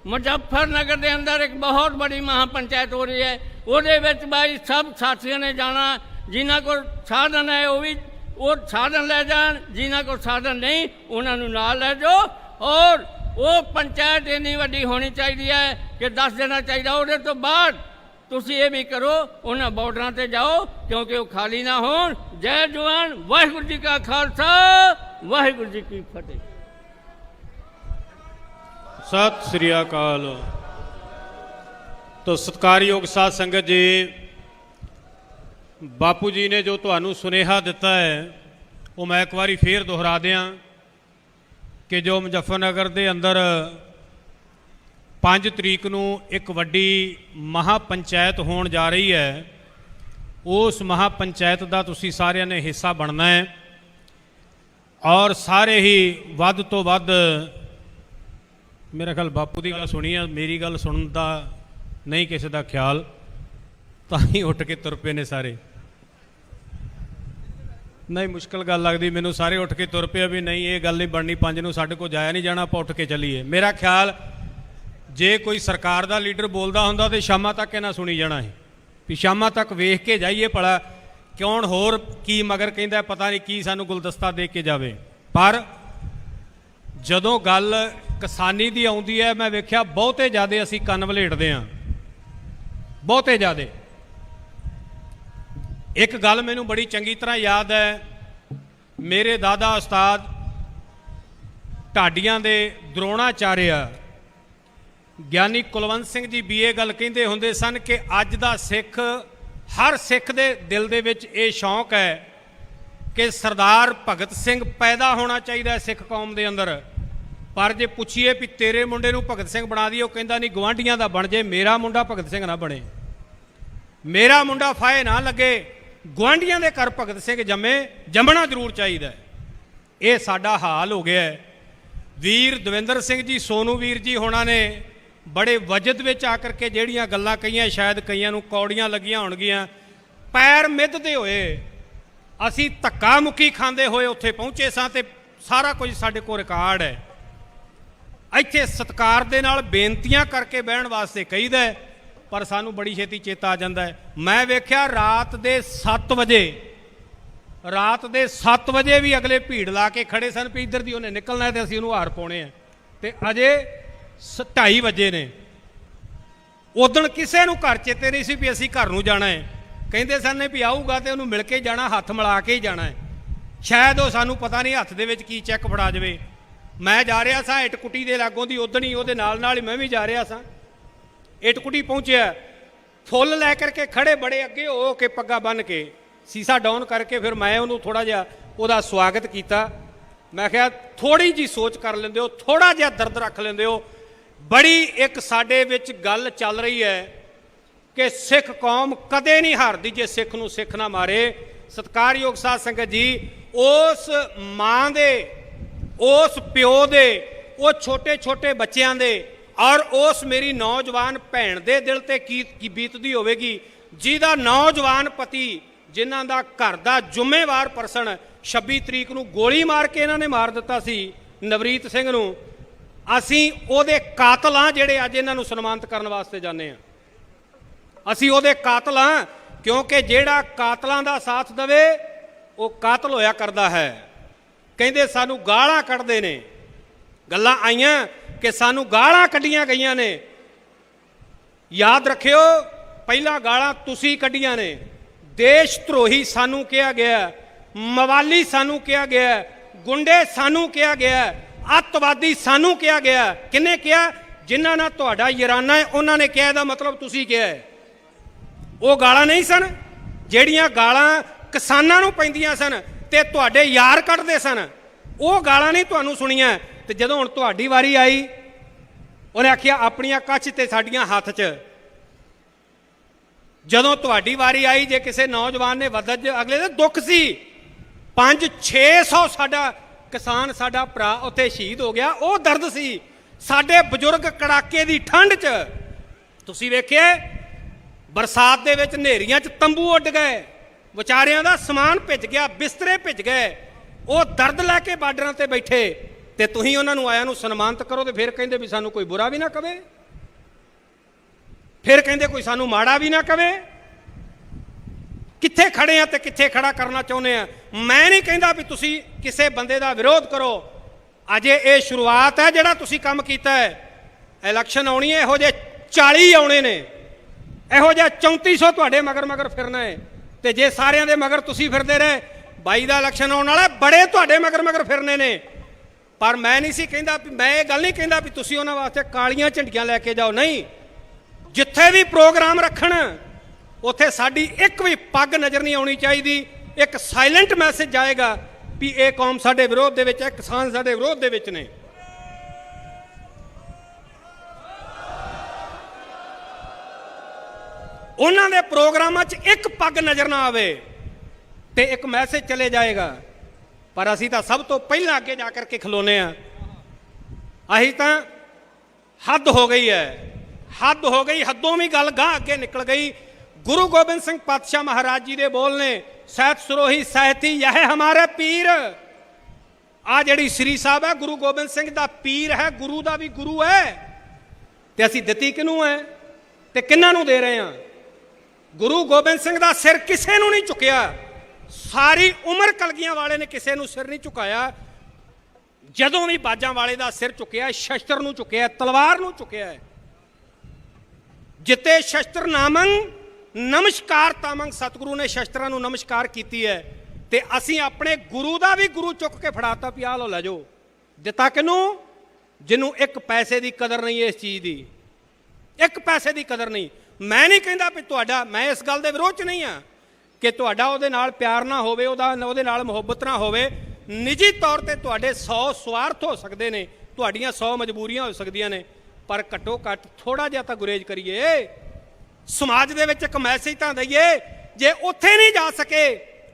[SPEAKER 3] ਮੁਜ਼ੱਫਰਨਗਰ ਦੇ ਅੰਦਰ ਇੱਕ ਬਹੁਤ ਬੜੀ ਮਹਾਪੰਚਾਇਤ ਹੋ ਰਹੀ ਹੈ ਉਹਦੇ ਵਿੱਚ ਬਾਈ ਸਭ ਸਾਥੀਆਂ ਨੇ ਜਾਣਾ ਜਿਨ੍ਹਾਂ ਕੋਲ ਸਾਧਨ ਹੈ ਉਹ ਸਾਧਨ ਲੈ ਜਾਣ ਜਿਨ੍ਹਾਂ ਕੋਲ ਸਾਧਨ ਨਹੀਂ ਉਹਨਾਂ ਨੂੰ ਨਾਲ ਲੈ ਜਾਓ ਔਰ ਉਹ ਪੰਚਾਇਤ ਇੰਨੀ ਵੱਡੀ ਹੋਣੀ ਚਾਹੀਦੀ ਹੈ ਕਿ ਦੱਸ ਦੇਣਾ ਚਾਹੀਦਾ ਉਹਦੇ ਤੋਂ ਬਾਅਦ ਤੁਸੀਂ ਇਹ ਵੀ ਕਰੋ ਉਹਨਾਂ ਬਾਰਡਰਾਂ ਤੇ ਜਾਓ ਕਿਉਂਕਿ ਉਹ ਖਾਲੀ ਨਾ ਹੋਣ ਜੈ ਜਵਾਨ ਵਾਹਿਗੁਰੂ ਜੀ ਕਾ ਖਾਲਸਾ ਵਾਹਿਗੁਰੂ ਜੀ ਕੀ ਫਤਿਹ
[SPEAKER 2] ਸਤਿ ਸ੍ਰੀ ਅਕਾਲ। तो सत्कारयोग साध संगत जी बापू जी ने जो तुहानू सुनेहा दिता है वो मैं एक बारी फिर दोहरा दियाँ कि जो मुजफ्फरनगर के अंदर 5 तरीक नू एक वड्डी महापंचायत होण जा रही है उस महापंचायत का तुसी सारिਆਂ ने हिस्सा बनना है और सारे ही वध तो वध मेरा ख्याल बापू की गल सुनी है मेरी गल सुनन दा नहीं किसी का ख्याल तो ही उठ के तुर पे ने सारे नहीं मुश्किल गल लगती मैनू सारे उठ के तुर पे भी नहीं ये गल नहीं बननी 5 नूं साडे को जाया नहीं जाना आप उठ के चलीए मेरा ख्याल जे कोई सरकार का लीडर बोलता होंदा तो शामां तक इन्हां सुनी जाना है भी शामां तक वेख के जाइए भला कौन होर की मगर कहंदा पता नहीं की सानू गुलदस्ता दे के जावे पर जदों गल किसानी दी आउंदी है मैं वेख्या बहुते ज़्यादा असीं कंन वलेटदे हां बहुते ज़्यादा एक गल मैनू बड़ी चंगी तरह याद है मेरे दादा उस्ताद ढाडियां दे द्रोणाचार्य ਗਿਆਨੀ ਕੁਲਵੰਤ ਸਿੰਘ जी भी ये गल कहते ਹੁੰਦੇ सन कि अज दा सिख हर सिख दे दिल दे विच ये शौक है कि सरदार भगत सिंह पैदा होना चाहिए सिख कौम के अंदर पर जे पुछिए भी तेरे मुंडे नूं भगत सिंह बना दिए कहता नहीं गवांढियां दा बन जाए मेरा मुंडा भगत सिंह ना बने मेरा मुंडा फाहे ना लगे गवांढियां दे घर भगत सिंह जमे जमना जरूर चाहिए ये साडा हाल हो गया है वीर दविंदर सिंह जी सोनू वीर जी होना ने बड़े वजद विच आकर के ਜਿਹੜੀਆਂ ਗੱਲਾਂ ਕਹੀਆਂ शायद ਕਈਆਂ ਨੂੰ ਕੌੜੀਆਂ ਲੱਗੀਆਂ ਹੋਣਗੀਆਂ पैर मिधदे होए ਅਸੀਂ ਧੱਕਾ ਮੁੱਕੀ ਖਾਂਦੇ ਹੋਏ ਉੱਥੇ ਪਹੁੰਚੇ ਸਾਂ ਤੇ ਸਾਰਾ ਕੁਝ ਸਾਡੇ ਕੋਲ ਰਿਕਾਰਡ ਹੈ ਇੱਥੇ ਸਤਿਕਾਰ ਦੇ ਨਾਲ ਬੇਨਤੀਆਂ ਕਰਕੇ ਬਹਿਣ ਵਾਸਤੇ ਕਹੀਦਾ ਪਰ ਸਾਨੂੰ ਬੜੀ ਛੇਤੀ ਚੇਤਾ ਆ ਜਾਂਦਾ ਹੈ ਮੈਂ ਵੇਖਿਆ ਰਾਤ ਦੇ 7 ਵਜੇ ਵੀ ਅਗਲੇ ਭੀੜ ਲਾ ਕੇ ਖੜੇ ਸਨ ਵੀ ਇੱਧਰ ਦੀ ਉਹਨੇ ਨਿਕਲਣਾ ਤੇ ਅਸੀਂ ਉਹਨੂੰ ਹਾਰ ਪਾਉਣੇ ਆ ਤੇ ਅਜੇ 2:30 ਵਜੇ ਨੇ ਉਦਣ ਕਿਸੇ ਨੂੰ ਘਰ ਚੇਤੇ ਨਹੀਂ ਸੀ ਵੀ ਅਸੀਂ ਘਰ ਨੂੰ ਜਾਣਾ ਹੈ ਕਹਿੰਦੇ ਸਨ ਨੇ ਵੀ ਆਊਗਾ ਤੇ ਉਹਨੂੰ ਮਿਲ ਕੇ ਜਾਣਾ ਹੱਥ ਮਿਲਾ ਕੇ ਹੀ ਜਾਣਾ ਹੈ ਸ਼ਾਇਦ ਉਹ ਸਾਨੂੰ ਪਤਾ ਨਹੀਂ ਹੱਥ ਦੇ ਵਿੱਚ ਕੀ ਚੈੱਕ ਫੜਾ ਜਾਵੇ ਮੈਂ ਜਾ ਰਿਹਾ ਸਾਂ ਇਟਕੁਟੀ ਦੇ ਲਾਗੋਂ ਦੀ ਉਦਣ ਹੀ ਉਹਦੇ ਨਾਲ ਹੀ ਮੈਂ ਵੀ ਜਾ ਰਿਹਾ ਸਾਂ ਇਟਕੁਟੀ ਪਹੁੰਚਿਆ ਫੁੱਲ ਲੈ ਕਰਕੇ ਖੜੇ ਬੜੇ ਅੱਗੇ ਹੋ ਕੇ ਪੱਗਾ ਬੰਨ੍ਹ ਕੇ ਸੀਸਾ ਡਾਊਨ करके फिर मैं उन्होंने थोड़ा जिहा उहदा स्वागत किया मैं कहा थोड़ी जी सोच कर लेंदे हो थोड़ा जिहा दर्द रख लेंदे हो बड़ी एक साडे विच गल चल रही है कि सिख कौम कदे नहीं हारदी जे सिख नूं सिख ना मारे सत्कारयोग साध संगत जी उस माँ दे उस प्यो दे वो छोटे छोटे बच्चों दे और उस मेरी नौजवान भैन दे दिल ते की बीतदी होवेगी जिहदा नौजवान पति जिन्हां दा घर दा जिम्मेवार परसन 26 तरीक नूं गोली मार के इन्हां ने मार दिता सी नवरीत सिंह नूं ਅਸੀਂ ਉਹਦੇ ਕਾਤਲ ਹਾਂ ਜਿਹੜੇ ਅੱਜ ਇਹਨਾਂ ਨੂੰ ਸਨਮਾਨਿਤ ਕਰਨ ਵਾਸਤੇ ਜਾਂਦੇ ਹਾਂ। ਅਸੀਂ ਉਹਦੇ ਕਾਤਲ ਹਾਂ, ਕਿਉਂਕਿ ਜਿਹੜਾ ਕਾਤਲਾਂ ਦਾ ਸਾਥ ਦੇਵੇ ਉਹ ਕਾਤਲ ਹੋਇਆ ਕਰਦਾ ਹੈ। ਕਹਿੰਦੇ ਸਾਨੂੰ ਗਾਲਾਂ ਕੱਢਦੇ ਨੇ, ਗੱਲਾਂ ਆਈਆਂ ਕਿ ਸਾਨੂੰ ਗਾਲਾਂ ਕੱਢੀਆਂ ਗਈਆਂ ਨੇ। ਯਾਦ ਰੱਖਿਓ, ਪਹਿਲਾਂ ਗਾਲਾਂ ਤੁਸੀਂ ਕੱਢੀਆਂ ਨੇ। ਦੇਸ਼ ਧਰੋਹੀ ਸਾਨੂੰ ਕਿਹਾ ਗਿਆ, ਮਵਾਲੀ ਸਾਨੂੰ ਕਿਹਾ ਗਿਆ, ਗੁੰਡੇ ਸਾਨੂੰ ਕਿਹਾ ਗਿਆ, ਅੱਤਵਾਦੀ ਸਾਨੂੰ ਕਿਹਾ ਗਿਆ। ਕਿਹਨੇ ਕਿਹਾ? ਜਿਨ੍ਹਾਂ ਨਾਲ ਤੁਹਾਡਾ ਯਾਰਾਨਾ ਹੈ ਉਹਨਾਂ ਨੇ ਕਿਹਾ। ਇਹਦਾ ਮਤਲਬ ਤੁਸੀਂ ਕਿਹਾ ਹੈ। ਉਹ ਗਾਲਾਂ ਨਹੀਂ ਸਨ ਜਿਹੜੀਆਂ ਗਾਲਾਂ ਕਿਸਾਨਾਂ ਨੂੰ ਪੈਂਦੀਆਂ ਸਨ ਤੇ ਤੁਹਾਡੇ ਯਾਰ ਕੱਢਦੇ ਸਨ। ਉਹ ਗਾਲਾਂ ਨਹੀਂ ਤੁਹਾਨੂੰ ਸੁਣੀਆਂ। ਤੇ ਜਦੋਂ ਹੁਣ ਤੁਹਾਡੀ ਵਾਰੀ ਆਈ, ਉਹਨੇ ਆਖਿਆ ਆਪਣੀਆਂ ਕੱਛ ਤੇ ਸਾਡੀਆਂ ਹੱਥ 'ਚ। ਜਦੋਂ ਤੁਹਾਡੀ ਵਾਰੀ ਆਈ, ਜੇ ਕਿਸੇ ਨੌਜਵਾਨ ਨੇ ਵਦਜ, ਅਗਲੇ ਦੇ ਦੁੱਖ ਸੀ, 500-600 ਸਾਡਾ ਕਿਸਾਨ, ਸਾਡਾ ਭਰਾ ਉੱਥੇ ਸ਼ਹੀਦ ਹੋ ਗਿਆ, ਉਹ ਦਰਦ ਸੀ। ਸਾਡੇ ਬਜ਼ੁਰਗ ਕੜਾਕੇ ਦੀ ਠੰਡ 'ਚ, ਤੁਸੀਂ ਵੇਖਿਆ ਬਰਸਾਤ ਦੇ ਵਿੱਚ ਹਨੇਰੀਆਂ 'ਚ ਤੰਬੂ ਉੱਡ ਗਏ, ਵਿਚਾਰਿਆਂ ਦਾ ਸਮਾਨ ਭਿੱਜ ਗਿਆ, ਬਿਸਤਰੇ ਭਿੱਜ ਗਏ। ਉਹ ਦਰਦ ਲੈ ਕੇ ਬਾਰਡਰਾਂ ਤੇ ਬੈਠੇ, ਤੇ ਤੁਸੀਂ ਉਹਨਾਂ ਨੂੰ ਆਇਆਂ ਨੂੰ ਸਨਮਾਨਿਤ ਕਰੋ ਤੇ ਫਿਰ ਕਹਿੰਦੇ ਵੀ ਸਾਨੂੰ ਕੋਈ ਬੁਰਾ ਵੀ ਨਾ ਕਵੇ, ਫਿਰ ਕਹਿੰਦੇ ਕੋਈ ਸਾਨੂੰ ਮਾੜਾ ਵੀ ਨਾ ਕਵੇ। ਕਿੱਥੇ ਖੜੇ ਆ ਤੇ ਕਿੱਥੇ ਖੜਾ ਕਰਨਾ ਚਾਹੁੰਦੇ ਆ। ਮੈਂ ਨਹੀਂ ਕਹਿੰਦਾ ਵੀ ਤੁਸੀਂ ਕਿਸੇ ਬੰਦੇ ਦਾ ਵਿਰੋਧ ਕਰੋ, ਅਜੇ ਇਹ ਸ਼ੁਰੂਆਤ ਹੈ ਜਿਹੜਾ ਤੁਸੀਂ ਕੰਮ ਕੀਤਾ ਹੈ। ਇਲੈਕਸ਼ਨ ਆਉਣੀ ਹੈ, ਇਹੋ ਜਿਹੇ 40 ਆਉਣੇ ਨੇ, ਇਹੋ ਜਿਹਾ 3400 ਤੁਹਾਡੇ ਮਗਰ ਮਗਰ ਫਿਰਨਾ ਹੈ। ਤੇ ਜੇ ਸਾਰਿਆਂ ਦੇ ਮਗਰ ਤੁਸੀਂ ਫਿਰਦੇ ਰਹੇ, 22 ਦਾ ਇਲੈਕਸ਼ਨ ਆਉਣ ਵਾਲਾ, ਬੜੇ ਤੁਹਾਡੇ ਮਗਰ ਮਗਰ ਫਿਰਨੇ ਨੇ। ਪਰ ਮੈਂ ਨਹੀਂ ਸੀ ਕਹਿੰਦਾ, ਮੈਂ ਇਹ ਗੱਲ ਨਹੀਂ ਕਹਿੰਦਾ ਵੀ ਤੁਸੀਂ ਉਹਨਾਂ ਵਾਸਤੇ ਕਾਲੀਆਂ ਝੰਡੀਆਂ ਲੈ ਕੇ ਜਾਓ। ਨਹੀਂ, ਜਿੱਥੇ ਵੀ ਪ੍ਰੋਗਰਾਮ ਰੱਖਣ ਉੱਥੇ ਸਾਡੀ ਇੱਕ ਵੀ ਪੱਗ ਨਜ਼ਰ ਨਹੀਂ ਆਉਣੀ ਚਾਹੀਦੀ। ਇੱਕ ਸਾਇਲੈਂਟ ਮੈਸੇਜ ਜਾਏਗਾ ਵੀ ਇਹ ਕੌਮ ਸਾਡੇ ਵਿਰੋਧ ਦੇ ਵਿੱਚ ਹੈ, ਕਿਸਾਨ ਸਾਡੇ ਵਿਰੋਧ ਦੇ ਵਿੱਚ ਨੇ। ਉਹਨਾਂ ਦੇ ਪ੍ਰੋਗਰਾਮਾਂ 'ਚ ਇੱਕ ਪੱਗ ਨਜ਼ਰ ਨਾ ਆਵੇ ਤੇ ਇੱਕ ਮੈਸੇਜ ਚਲੇ ਜਾਏਗਾ। ਪਰ ਅਸੀਂ ਤਾਂ ਸਭ ਤੋਂ ਪਹਿਲਾਂ ਅੱਗੇ ਜਾ ਕਰਕੇ ਖਲੋਨੇ ਆ। ਅਸੀਂ ਤਾਂ ਹੱਦ ਹੋ ਗਈ ਹੈ, ਹੱਦ ਹੋ ਗਈ, ਹੱਦੋਂ ਵੀ ਗੱਲ ਗਾਂ ਅੱਗੇ ਨਿਕਲ ਗਈ। ਗੁਰੂ ਗੋਬਿੰਦ ਸਿੰਘ ਪਾਤਸ਼ਾਹ ਮਹਾਰਾਜ ਜੀ ਦੇ ਬੋਲ ਨੇ, ਸਹਿਤ ਸਰੋਹੀ ਸਹਿਤੀ ਯਹ ਹਮਾਰੇ ਪੀਰ। ਆ ਜਿਹੜੀ ਸ੍ਰੀ ਸਾਹਿਬ ਹੈ ਗੁਰੂ ਗੋਬਿੰਦ ਸਿੰਘ ਦਾ ਪੀਰ ਹੈ, ਗੁਰੂ ਦਾ ਵੀ ਗੁਰੂ ਹੈ। ਤੇ ਅਸੀਂ ਦਿੱਤੀ ਕਿਹਨੂੰ ਹੈ ਤੇ ਕਿਹਨਾਂ ਨੂੰ ਦੇ ਰਹੇ ਹਾਂ? ਗੁਰੂ ਗੋਬਿੰਦ ਸਿੰਘ ਦਾ ਸਿਰ ਕਿਸੇ ਨੂੰ ਨਹੀਂ ਝੁਕਿਆ। ਸਾਰੀ ਉਮਰ ਕਲਗੀਆਂ ਵਾਲੇ ਨੇ ਕਿਸੇ ਨੂੰ ਸਿਰ ਨਹੀਂ ਝੁਕਾਇਆ। ਜਦੋਂ ਵੀ ਬਾਜਾਂ ਵਾਲੇ ਦਾ ਸਿਰ ਝੁਕਿਆ, ਸ਼ਸਤਰ ਨੂੰ ਝੁਕਿਆ, ਤਲਵਾਰ ਨੂੰ ਝੁਕਿਆ ਹੈ। ਜਿੱਤੇ ਸ਼ਸਤਰ ਨਾਮੰ ਨਮਸਕਾਰ ਤਾਮੰਗ, ਸਤਿਗੁਰੂ ਨੇ ਸ਼ਸਤਰਾਂ ਨੂੰ ਨਮਸਕਾਰ ਕੀਤੀ ਹੈ। ਤੇ ਅਸੀਂ ਆਪਣੇ ਗੁਰੂ ਦਾ ਵੀ ਗੁਰੂ ਚੁੱਕ ਕੇ ਫੜਾਤਾ, ਪਿਆ ਲੋ ਲੈ ਜਾਓ। ਦਿੱਤਾ ਕਿਹਨੂੰ? ਜਿਹਨੂੰ ਇੱਕ ਪੈਸੇ ਦੀ ਕਦਰ ਨਹੀਂ ਇਸ ਚੀਜ਼ ਦੀ, ਇੱਕ ਪੈਸੇ ਦੀ ਕਦਰ ਨਹੀਂ। ਮੈਂ ਨਹੀਂ ਕਹਿੰਦਾ ਵੀ ਤੁਹਾਡਾ, ਮੈਂ ਇਸ ਗੱਲ ਦੇ ਵਿਰੋਧ 'ਚ ਨਹੀਂ ਆ ਕਿ ਤੁਹਾਡਾ ਉਹਦੇ ਨਾਲ ਪਿਆਰ ਨਾ ਹੋਵੇ, ਉਹਦੇ ਨਾਲ ਮੁਹੱਬਤ ਨਾ ਹੋਵੇ। ਨਿੱਜੀ ਤੌਰ ਤੇ ਤੁਹਾਡੇ 100 ਸਵਾਰਥ ਹੋ ਸਕਦੇ ਨੇ, ਤੁਹਾਡੀਆਂ 100 ਮਜਬੂਰੀਆਂ ਹੋ ਸਕਦੀਆਂ ਨੇ, ਪਰ ਘੱਟੋ ਘੱਟ ਥੋੜਾ ਜਿਹਾ ਤਾਂ ਗੁਰੇਜ਼ ਕਰੀਏ। ਸਮਾਜ ਦੇ ਵਿੱਚ ਇੱਕ ਮੈਸੇਜ ਤਾਂ ਦਈਏ। ਜੇ ਉੱਥੇ ਨਹੀਂ ਜਾ ਸਕੇ,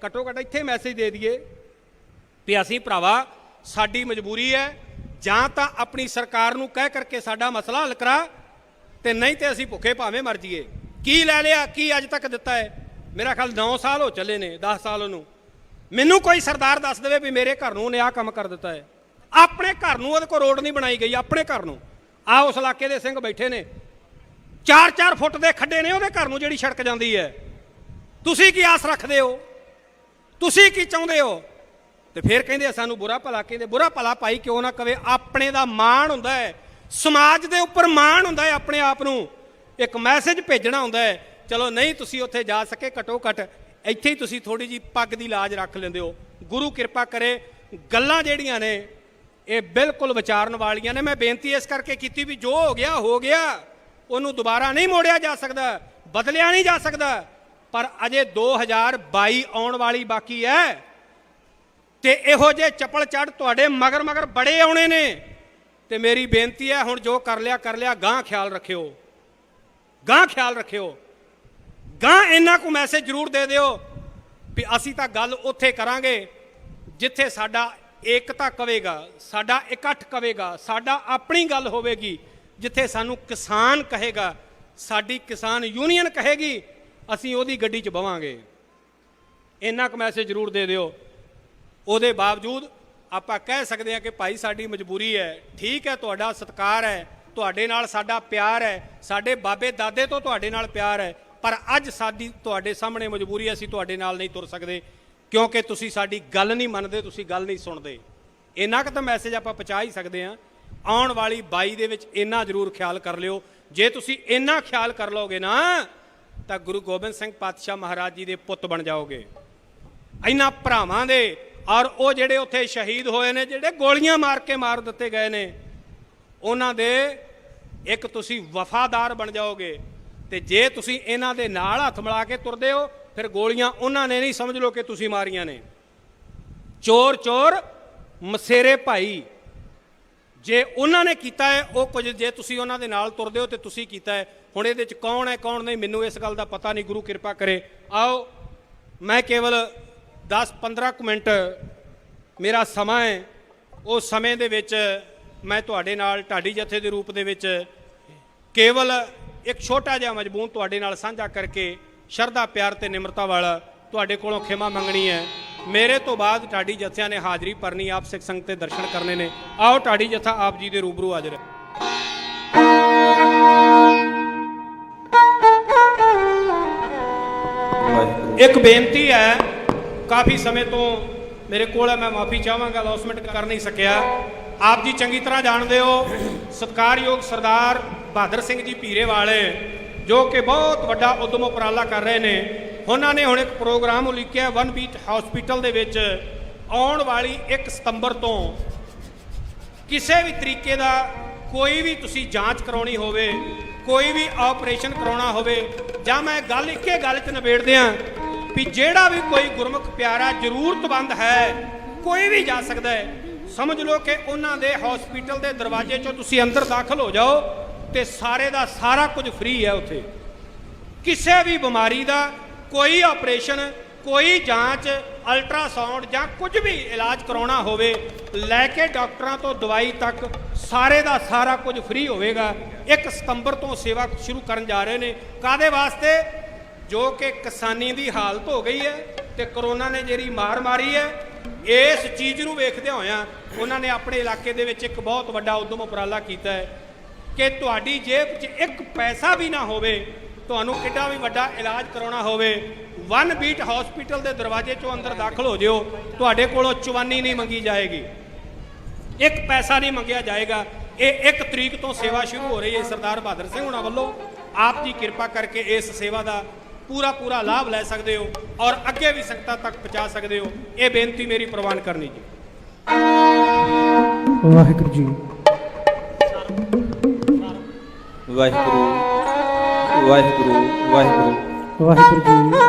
[SPEAKER 2] ਘੱਟੋ ਘੱਟ ਇੱਥੇ ਮੈਸੇਜ ਦੇ ਦਈਏ ਵੀ ਅਸੀਂ ਭਰਾਵਾ, ਸਾਡੀ ਮਜਬੂਰੀ ਹੈ, ਜਾਂ ਤਾਂ ਆਪਣੀ ਸਰਕਾਰ ਨੂੰ ਕਹਿ ਕਰਕੇ ਸਾਡਾ ਮਸਲਾ ਹੱਲ ਕਰਾ, ਤੇ ਨਹੀਂ ਤੇ ਅਸੀਂ ਭੁੱਖੇ ਭਾਵੇਂ ਮਰ ਜਾਈਏ। ਕੀ ਲੈ ਲਿਆ, ਕੀ ਅੱਜ ਤੱਕ ਦਿੱਤਾ ਹੈ? ਮੇਰਾ ਖਿਆਲ 9 ਸਾਲ ਹੋ ਚੱਲੇ ਨੇ, 10 ਸਾਲ ਉਹਨੂੰ। ਮੈਨੂੰ ਕੋਈ ਸਰਦਾਰ ਦੱਸ ਦੇਵੇ ਵੀ ਮੇਰੇ ਘਰ ਨੂੰ ਉਹਨੇ ਆਹ ਕੰਮ ਕਰ ਦਿੱਤਾ ਹੈ। ਆਪਣੇ ਘਰ ਨੂੰ ਉਹਦੇ ਕੋਲ ਰੋਡ ਨਹੀਂ ਬਣਾਈ ਗਈ, ਆਪਣੇ ਘਰ ਨੂੰ। ਆ ਉਸ ਇਲਾਕੇ ਦੇ ਸਿੰਘ ਬੈਠੇ ਨੇ, 4-4 ਫੁੱਟ ਦੇ ਖੱਡੇ ਨੇ ਉਹਦੇ ਘਰ ਨੂੰ ਜਿਹੜੀ ਸੜਕ ਜਾਂਦੀ ਹੈ। ਤੁਸੀਂ ਕੀ ਆਸ ਰੱਖਦੇ ਹੋ? ਤੁਸੀਂ ਕੀ ਚਾਹੁੰਦੇ ਹੋ? ਤੇ ਫਿਰ ਕਹਿੰਦੇ ਸਾਨੂੰ ਬੁਰਾ ਭਲਾ। ਕਹਿੰਦੇ ਬੁਰਾ ਭਲਾ ਭਾਈ ਕਿਉਂ ਨਾ ਕਵੇ, ਆਪਣੇ ਦਾ ਮਾਣ ਹੁੰਦਾ ਹੈ, ਸਮਾਜ ਦੇ ਉੱਪਰ ਮਾਣ ਹੁੰਦਾ ਹੈ, ਆਪਣੇ ਆਪ ਨੂੰ ਇੱਕ ਮੈਸੇਜ ਭੇਜਣਾ ਹੁੰਦਾ ਹੈ। ਚਲੋ ਨਹੀਂ ਤੁਸੀਂ ਉੱਥੇ ਜਾ ਸਕੇ, ਘੱਟੋ ਘੱਟ ਇੱਥੇ ਹੀ ਤੁਸੀਂ ਥੋੜੀ ਜਿਹੀ ਪੱਗ ਦੀ ਲਾਜ ਰੱਖ ਲੈਂਦੇ ਹੋ। ਗੁਰੂ ਕਿਰਪਾ ਕਰੇ। ਗੱਲਾਂ ਜਿਹੜੀਆਂ ਨੇ ਇਹ ਬਿਲਕੁਲ ਵਿਚਾਰਨ ਵਾਲੀਆਂ ਨੇ। ਮੈਂ ਬੇਨਤੀ ਇਸ ਕਰਕੇ ਕੀਤੀ ਵੀ ਜੋ ਹੋ ਗਿਆ ਹੋ ਗਿਆ, ਉਹਨੂੰ ਦੁਬਾਰਾ ਨਹੀਂ ਮੋੜਿਆ ਜਾ ਸਕਦਾ, ਬਦਲਿਆ ਨਹੀਂ ਜਾ ਸਕਦਾ। ਪਰ ਅਜੇ 2022 ਆਉਣ ਵਾਲੀ ਬਾਕੀ ਹੈ ਤੇ ਇਹੋ ਜਿਹੇ ਚੱਪਲ ਚੜ ਤੁਹਾਡੇ ਮਗਰ ਮਗਰ ਬੜੇ ਆਉਣੇ ਨੇ। ਤੇ ਮੇਰੀ ਬੇਨਤੀ ਹੈ, ਹੁਣ ਜੋ ਕਰ ਲਿਆ ਕਰ ਲਿਆ, ਗਾਂ ਖਿਆਲ ਰੱਖਿਓ, ਗਾਂ ਖਿਆਲ ਰੱਖਿਓ। ਗਾਂ ਇੰਨਾ ਕੁ ਮੈਸੇਜ ਜ਼ਰੂਰ ਦੇ ਦਿਓ ਵੀ ਅਸੀਂ ਤਾਂ ਗੱਲ ਉੱਥੇ ਕਰਾਂਗੇ ਜਿੱਥੇ ਸਾਡਾ ਏਕਤਾ ਕਵੇਗਾ, ਸਾਡਾ ਇਕੱਠ ਕਵੇਗਾ, ਸਾਡਾ ਆਪਣੀ ਗੱਲ ਹੋਵੇਗੀ। ਜਿੱਥੇ ਸਾਨੂੰ ਕਿਸਾਨ ਕਹੇਗਾ, ਸਾਡੀ ਕਿਸਾਨ ਯੂਨੀਅਨ ਕਹੇਗੀ, ਅਸੀਂ ਉਹਦੀ ਗੱਡੀ 'ਚ ਬਵਾਂਗੇ। ਇੰਨਾ ਕੁ ਮੈਸੇਜ ਜ਼ਰੂਰ ਦੇ ਦਿਓ। ਉਹਦੇ ਬਾਵਜੂਦ ਆਪਾਂ ਕਹਿ ਸਕਦੇ ਹਾਂ ਕਿ ਭਾਈ ਸਾਡੀ ਮਜਬੂਰੀ ਹੈ। ਠੀਕ ਹੈ, ਤੁਹਾਡਾ ਸਤਿਕਾਰ ਹੈ, ਤੁਹਾਡੇ ਨਾਲ ਸਾਡਾ ਪਿਆਰ ਹੈ, ਸਾਡੇ ਬਾਬੇ ਦਾਦੇ ਤੋਂ ਤੁਹਾਡੇ ਨਾਲ ਪਿਆਰ ਹੈ, ਪਰ ਅੱਜ ਸਾਡੀ ਤੁਹਾਡੇ ਸਾਹਮਣੇ ਮਜਬੂਰੀ ਹੈ, ਅਸੀਂ ਤੁਹਾਡੇ ਨਾਲ ਨਹੀਂ ਤੁਰ ਸਕਦੇ ਕਿਉਂਕਿ ਤੁਸੀਂ ਸਾਡੀ ਗੱਲ ਨਹੀਂ ਮੰਨਦੇ, ਤੁਸੀਂ ਗੱਲ ਨਹੀਂ ਸੁਣਦੇ। ਇੰਨਾ ਕੁ ਤਾਂ ਮੈਸੇਜ ਆਪਾਂ ਪਹੁੰਚਾ ਹੀ ਸਕਦੇ ਹਾਂ। ਆਉਣ ਵਾਲੀ 22 ਦੇ ਵਿੱਚ ਇੰਨਾ ਜ਼ਰੂਰ ਖਿਆਲ ਕਰ ਲਿਓ। ਜੇ ਤੁਸੀਂ ਇੰਨਾ ਖਿਆਲ ਕਰ ਲਓਗੇ ਨਾ ਤਾਂ ਗੁਰੂ ਗੋਬਿੰਦ ਸਿੰਘ ਪਾਤਸ਼ਾਹ ਮਹਾਰਾਜ ਜੀ ਦੇ ਪੁੱਤ ਬਣ ਜਾਓਗੇ। ਇਹਨਾਂ ਭਰਾਵਾਂ ਦੇ ਔਰ ਉਹ ਜਿਹੜੇ ਉੱਥੇ ਸ਼ਹੀਦ ਹੋਏ ਨੇ, ਜਿਹੜੇ ਗੋਲੀਆਂ ਮਾਰ ਕੇ ਮਾਰ ਦਿੱਤੇ ਗਏ ਨੇ, ਉਹਨਾਂ ਦੇ ਇੱਕ ਤੁਸੀਂ ਵਫਾਦਾਰ ਬਣ ਜਾਓਗੇ। ਤੇ ਜੇ ਤੁਸੀਂ ਇਹਨਾਂ ਦੇ ਨਾਲ ਹੱਥ ਮਿਲਾ ਕੇ ਤੁਰਦੇ ਹੋ ਫਿਰ ਗੋਲੀਆਂ ਉਹਨਾਂ ਨੇ ਨਹੀਂ, ਸਮਝ ਲਓ ਕਿ ਤੁਸੀਂ ਮਾਰੀਆਂ ਨੇ। ਚੋਰ ਚੋਰ ਮਸੇਰੇ ਭਾਈ, ਜੇ ਉਹਨਾਂ ਨੇ ਕੀਤਾ ਹੈ ਉਹ ਕੁਝ, ਜੇ ਤੁਸੀਂ ਉਹਨਾਂ ਦੇ ਨਾਲ ਤੁਰਦੇ ਹੋ ਤੇ ਤੁਸੀਂ ਕੀਤਾ ਹੈ। ਹੁਣ ਇਹਦੇ ਵਿੱਚ ਕੌਣ ਹੈ ਕੌਣ ਨਹੀਂ ਮੈਨੂੰ ਇਸ ਗੱਲ ਦਾ ਪਤਾ ਨਹੀਂ, ਗੁਰੂ ਕਿਰਪਾ ਕਰੇ। ਆਓ ਮੈਂ ਕੇਵਲ 10-15 ਮਿੰਟ ਮੇਰਾ ਸਮਾਂ ਹੈ, ਉਸ ਸਮੇਂ ਦੇ ਵਿੱਚ ਮੈਂ ਤੁਹਾਡੇ ਨਾਲ ਢਾਡੀ ਜਥੇ ਦੇ ਰੂਪ ਦੇ ਵਿੱਚ ਕੇਵਲ ਇੱਕ ਛੋਟਾ ਜਿਹਾ ਮਜ਼ਮੂਨ ਤੁਹਾਡੇ ਨਾਲ ਸਾਂਝਾ ਕਰਕੇ ਸ਼ਰਧਾ ਪਿਆਰ ਤੇ ਨਿਮਰਤਾ ਵਾਲਾ ਤੁਹਾਡੇ ਕੋਲੋਂ ਖਿਮਾ ਮੰਗਣੀ ਹੈ। ਮੇਰੇ ਤੋਂ ਬਾਅਦ ਢਾਡੀ ਜਥਿਆਂ ਨੇ ਹਾਜ਼ਰੀ ਭਰਨੀ, ਆਪ ਸਿੱਖ ਸੰਗਤ ਦੇ ਦਰਸ਼ਨ ਕਰਨੇ ਨੇ। ਆਓ ਢਾਡੀ ਜਥਾ ਆਪ ਜੀ ਦੇ ਰੂਬਰੂ ਹਾਜ਼ਰ ਹੈ। ਇੱਕ ਬੇਨਤੀ ਹੈ, ਕਾਫੀ ਸਮੇਂ ਤੋਂ ਮੇਰੇ ਕੋਲ ਹੈ, ਮੈਂ ਮਾਫੀ ਚਾਹਾਂਗਾ, ਅਨਾਉਂਸਮੈਂਟ ਕਰ ਨਹੀਂ ਸਕਿਆ। ਆਪ ਜੀ ਚੰਗੀ ਤਰ੍ਹਾਂ ਜਾਣਦੇ ਹੋ ਸਤਿਕਾਰਯੋਗ ਸਰਦਾਰ ਬਹਾਦਰ ਸਿੰਘ ਜੀ ਭੀਰੇ ਵਾਲੇ, ਜੋ ਕਿ ਬਹੁਤ ਵੱਡਾ ਉਦਮ ਉਪਰਾਲਾ ਕਰ ਰਹੇ ਨੇ। ਉਹਨਾਂ ਨੇ ਹੁਣ ਇੱਕ ਪ੍ਰੋਗਰਾਮ ਉਲੀਕਿਆ ਵਨ ਬੀਟ ਹਸਪੀਟਲ ਦੇ ਵਿੱਚ ਆਉਣ ਵਾਲੀ 1 ਸਤੰਬਰ ਤੋਂ ਕਿਸੇ ਵੀ ਤਰੀਕੇ ਦਾ ਕੋਈ ਵੀ ਤੁਸੀਂ ਜਾਂਚ ਕਰਾਉਣੀ ਹੋਵੇ, ਕੋਈ ਵੀ ਆਪਰੇਸ਼ਨ ਕਰਾਉਣਾ ਹੋਵੇ, ਜਾਂ ਮੈਂ ਗੱਲ ਇੱਕੇ ਗੱਲ 'ਚ ਨਿਬੇੜ ਦਿਆਂ ਵੀ ਜਿਹੜਾ ਵੀ ਕੋਈ ਗੁਰਮੁਖ ਪਿਆਰਾ ਜ਼ਰੂਰਤਮੰਦ ਹੈ ਕੋਈ ਵੀ ਜਾ ਸਕਦਾ ਹੈ। ਸਮਝ ਲਓ ਕਿ ਉਹਨਾਂ ਦੇ ਹਸਪੀਟਲ ਦੇ ਦਰਵਾਜ਼ੇ 'ਚੋਂ ਤੁਸੀਂ ਅੰਦਰ ਦਾਖਲ ਹੋ ਜਾਓ ਤੇ ਸਾਰੇ ਦਾ ਸਾਰਾ ਕੁਝ ਫ੍ਰੀ ਹੈ ਉੱਥੇ। ਕਿਸੇ ਵੀ ਬਿਮਾਰੀ ਦਾ ਕੋਈ ਆਪਰੇਸ਼ਨ, ਕੋਈ ਜਾਂਚ, ਅਲਟਰਾਸਾਊਂਡ ਜਾਂ ਕੁਝ ਵੀ ਇਲਾਜ ਕਰਾਉਣਾ ਹੋਵੇ, ਲੈ ਕੇ ਡਾਕਟਰਾਂ ਤੋਂ ਦਵਾਈ ਤੱਕ ਸਾਰੇ ਦਾ ਸਾਰਾ ਕੁਝ ਫ੍ਰੀ ਹੋਵੇਗਾ। 1 ਸਤੰਬਰ ਤੋਂ ਸੇਵਾ ਸ਼ੁਰੂ ਕਰਨ ਜਾ ਰਹੇ ਨੇ। ਕਾਹਦੇ ਵਾਸਤੇ? ਜੋ ਕਿ ਕਿਸਾਨੀ ਦੀ ਹਾਲਤ ਹੋ ਗਈ ਹੈ ਤੇ ਕਰੋਨਾ ਨੇ ਜਿਹੜੀ ਮਾਰ ਮਾਰੀ ਹੈ, ਇਸ ਚੀਜ਼ ਨੂੰ ਵੇਖਦਿਆਂ ਹੋਇਆਂ ਉਹਨਾਂ ਨੇ ਆਪਣੇ ਇਲਾਕੇ ਦੇ ਵਿੱਚ ਇੱਕ ਬਹੁਤ ਵੱਡਾ ਉਦਮ ਉਪਰਾਲਾ ਕੀਤਾ ਹੈ ਕਿ ਤੁਹਾਡੀ ਜੇਬ 'ਚ 1 ਪੈਸਾ ਵੀ ਨਾ ਹੋਵੇ, ਤੁਹਾਨੂੰ ਕਿੱਡਾ ਵੀ ਵੱਡਾ ਇਲਾਜ ਕਰਾਉਣਾ ਹੋਵੇ, ਵਨ ਬੀਟ ਹਸਪੀਟਲ ਦੇ ਦਰਵਾਜ਼ੇ 'ਚੋਂ ਅੰਦਰ ਦਾਖਲ ਹੋ ਜਿਓ। ਤੁਹਾਡੇ ਕੋਲੋਂ ਚਵਾਨੀ ਨਹੀਂ ਮੰਗੀ ਜਾਏਗੀ, 1 ਪੈਸਾ ਨਹੀਂ ਮੰਗਿਆ ਜਾਏਗਾ। ਇਹ 1 ਤਰੀਕ ਤੋਂ ਸੇਵਾ ਸ਼ੁਰੂ ਹੋ ਰਹੀ ਹੈ ਸਰਦਾਰ ਬਹਾਦਰ ਸਿੰਘ ਹੁਣਾਂ ਵੱਲੋਂ। ਆਪ ਜੀ ਕਿਰਪਾ ਕਰਕੇ ਇਸ ਸੇਵਾ ਦਾ ਪੂਰਾ ਲਾਭ ਲੈ ਸਕਦੇ ਹੋ ਔਰ ਅੱਗੇ ਵੀ ਸੰਗਤਾਂ ਤੱਕ ਪਹੁੰਚਾ ਸਕਦੇ ਹੋ। ਇਹ ਬੇਨਤੀ ਮੇਰੀ ਪ੍ਰਵਾਨ ਕਰਨੀ ਜੀ।
[SPEAKER 4] ਵਾਹਿਗੁਰੂ ਜੀ।
[SPEAKER 5] ਵਾਹਿਗੁਰੂ ਵਾਹਿਗੁਰੂ ਵਾਹਿਗੁਰੂ
[SPEAKER 4] ਵਾਹਿਗੁਰੂ ਜੀ।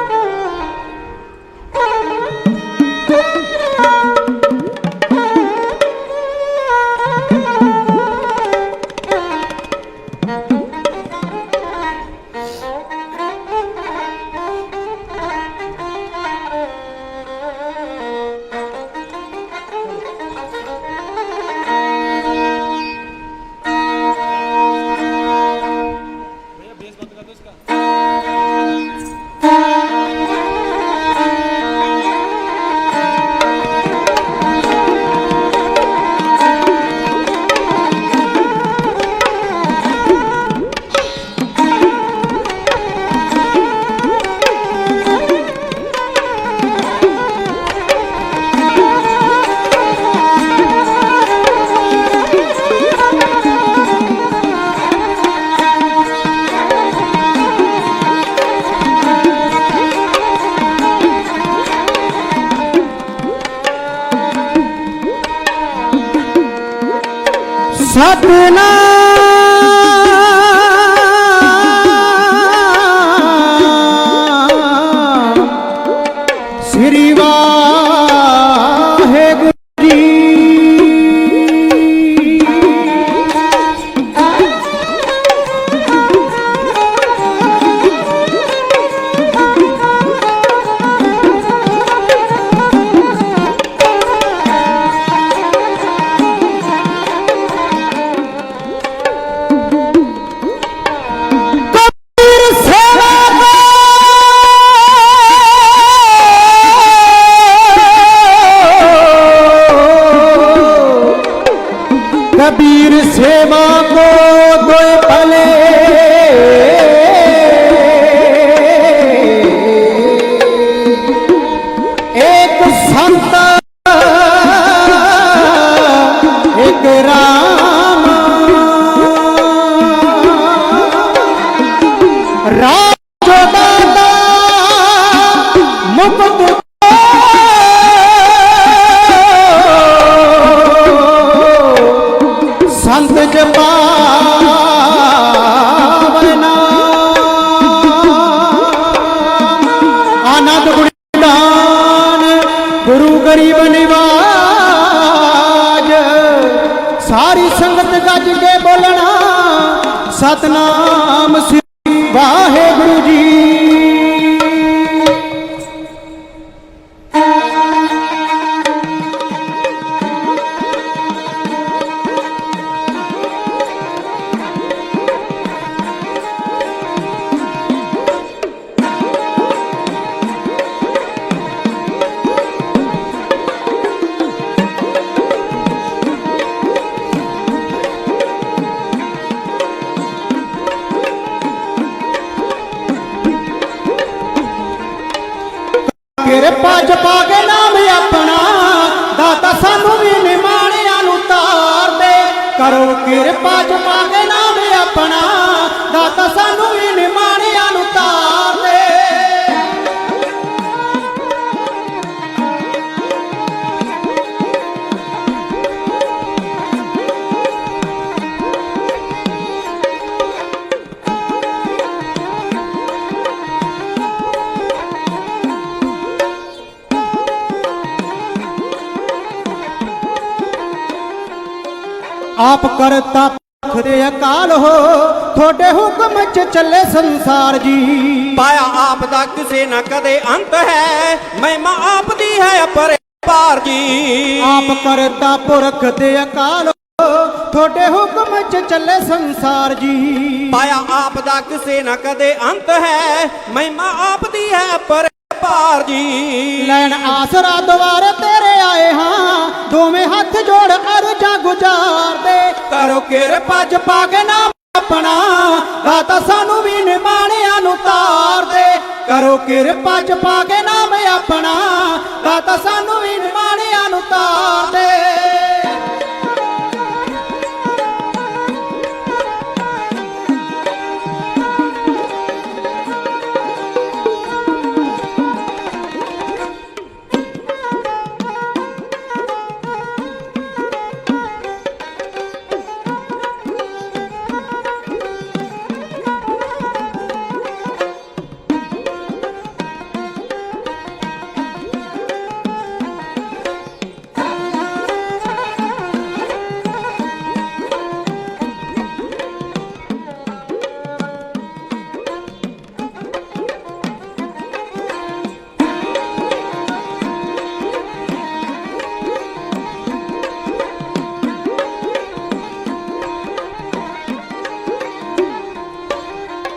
[SPEAKER 4] ਸਤਿਨਾਮ ਸ੍ਰੀ ਵਾਹਿਗੁਰੂ ਜੀ। संत एक राम राजो दाता मुकुट संत जपावना आनंद गुणदान गुरु गरीब निवाज सारी संगत गज के बोलना सतनाम श्री वाहेगुरु जी। ਕਿਰਪਾ ਜਪਾ ਕੇ ਨਾਮ ਆਪਣਾ ਦਾਤਾ ਸਾਨੂੰ ਵੀ ਨਿਮਾਣਿਆਂ ਨੂੰ ਤਾਰ ਦੇ। ਕਰੋ ਕਿਰਪਾ ਜਪਾ ਕੇ ਨਾਮ ਆਪਣਾ ਦਾਤਾ ਸਾਨੂੰ ਵੀ ਨਿਮਾਣਿਆਂ ਨੂੰ ਤਾਰ ਦੇ। आप करता पुरख अकाल हो थोड़े हुक्म च चले संसार जी।
[SPEAKER 6] पाया आप दा किसे न कदे अंत है महिमा आप दी है अपरंपार जी।
[SPEAKER 4] आप करता पुरख दे अकाल हो थोड़े हुक्म च चले संसार जी।
[SPEAKER 6] पाया आप दा किसे न कदे अंत है महिमा आप दी है अपरंपार जी।
[SPEAKER 4] लैन आसरा द्वारे तेरे आए हाँ दोवें हाथ जोड़ अर्जा गुजार दे। करो किरपा जपा के नाम अपना दाता सानू भी निमाणिਆਂ ਨੂੰ ਤਾਰ ਦੇ। करो किरपा जपा के नाम अपना दाता सानू भी निमाणिਆਂ ਨੂੰ ਤਾਰ ਦੇ।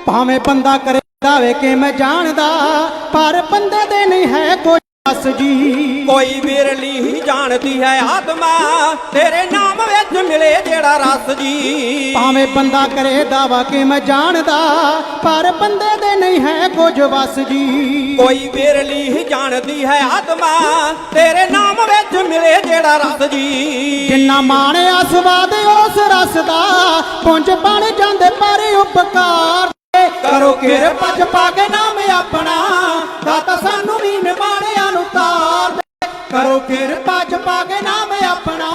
[SPEAKER 4] भावें बंदा करे दावे के मैं जानदा पर बंदे दे नहीं है कोई बस जी।
[SPEAKER 6] कोई बिरली ही जानती है आत्मा तेरे नाम विच मिले जेड़ा रस जी।
[SPEAKER 4] भावें बंदा करे दावा के मैं जानदा पर बंदे दे नहीं है कुछ बस जी।
[SPEAKER 6] कोई बिरली ही जानती है आत्मा तेरे नाम विच मिले जेड़ा रस जी।
[SPEAKER 4] जिन्ना माणिया स्वाद उस रस दा पुंज बन जांदे पर उपकार। करो किरपा जपा के नाम अपना दाता सानू भी निमाणिਆਂ ਨੂੰ ਤਾਰ ਦੇ। करो किरपा जपा के नाम अपना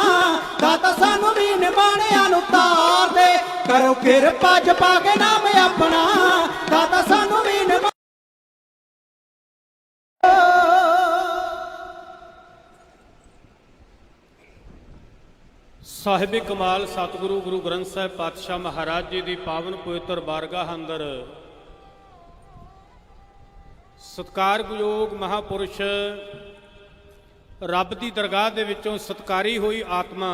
[SPEAKER 4] दाता सानू भी निमाणिਆਂ ਨੂੰ ਤਾਰ ਦੇ। करो किरपा जपा के नाम अपना दाता सानू भी
[SPEAKER 2] ਸਾਹਿਬ ਕਮਾਲ ਸਤਿਗੁਰੂ ਗੁਰੂ ਗ੍ਰੰਥ ਸਾਹਿਬ ਪਾਤਸ਼ਾਹ ਮਹਾਰਾਜ ਜੀ ਦੀ ਪਾਵਨ ਪਵਿੱਤਰ ਬਾਰਗਾਹ ਅੰਦਰ ਸਤਿਕਾਰਯੋਗ ਮਹਾਪੁਰਸ਼ ਰੱਬ ਦੀ ਦਰਗਾਹ ਦੇ ਵਿੱਚੋਂ ਸਤਿਕਾਰੀ ਹੋਈ ਆਤਮਾ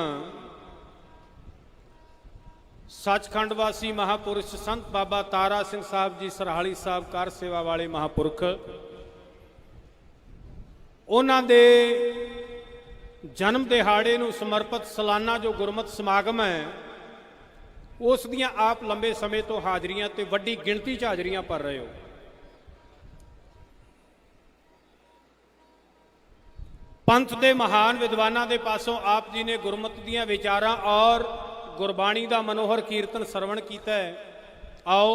[SPEAKER 2] ਸੱਚਖੰਡ ਵਾਸੀ ਮਹਾਪੁਰਸ਼ ਸੰਤ ਬਾਬਾ ਤਾਰਾ ਸਿੰਘ ਸਾਹਿਬ ਜੀ ਸਰਹਾਲੀ ਸਾਹਿਬ ਕਾਰ ਸੇਵਾ ਵਾਲੇ ਮਹਾਪੁਰਖ ਉਹਨਾਂ ਦੇ ਜਨਮ ਦਿਹਾੜੇ ਨੂੰ ਸਮਰਪਿਤ ਸਾਲਾਨਾ ਜੋ ਗੁਰਮਤਿ ਸਮਾਗਮ ਹੈ ਉਸ ਦੀਆਂ ਆਪ ਲੰਬੇ ਸਮੇਂ ਤੋਂ ਹਾਜ਼ਰੀਆਂ ਤੇ ਵੱਡੀ ਗਿਣਤੀ 'ਚ ਹਾਜ਼ਰੀਆਂ ਭਰ ਰਹੇ ਹੋ। ਪੰਥ ਦੇ ਮਹਾਨ ਵਿਦਵਾਨਾਂ ਦੇ ਪਾਸੋਂ ਆਪ ਜੀ ਨੇ ਗੁਰਮਤਿ ਦੀਆਂ ਵਿਚਾਰਾਂ ਔਰ ਗੁਰਬਾਣੀ ਦਾ ਮਨੋਹਰ ਕੀਰਤਨ ਸਰਵਣ ਕੀਤਾ ਹੈ। ਆਓ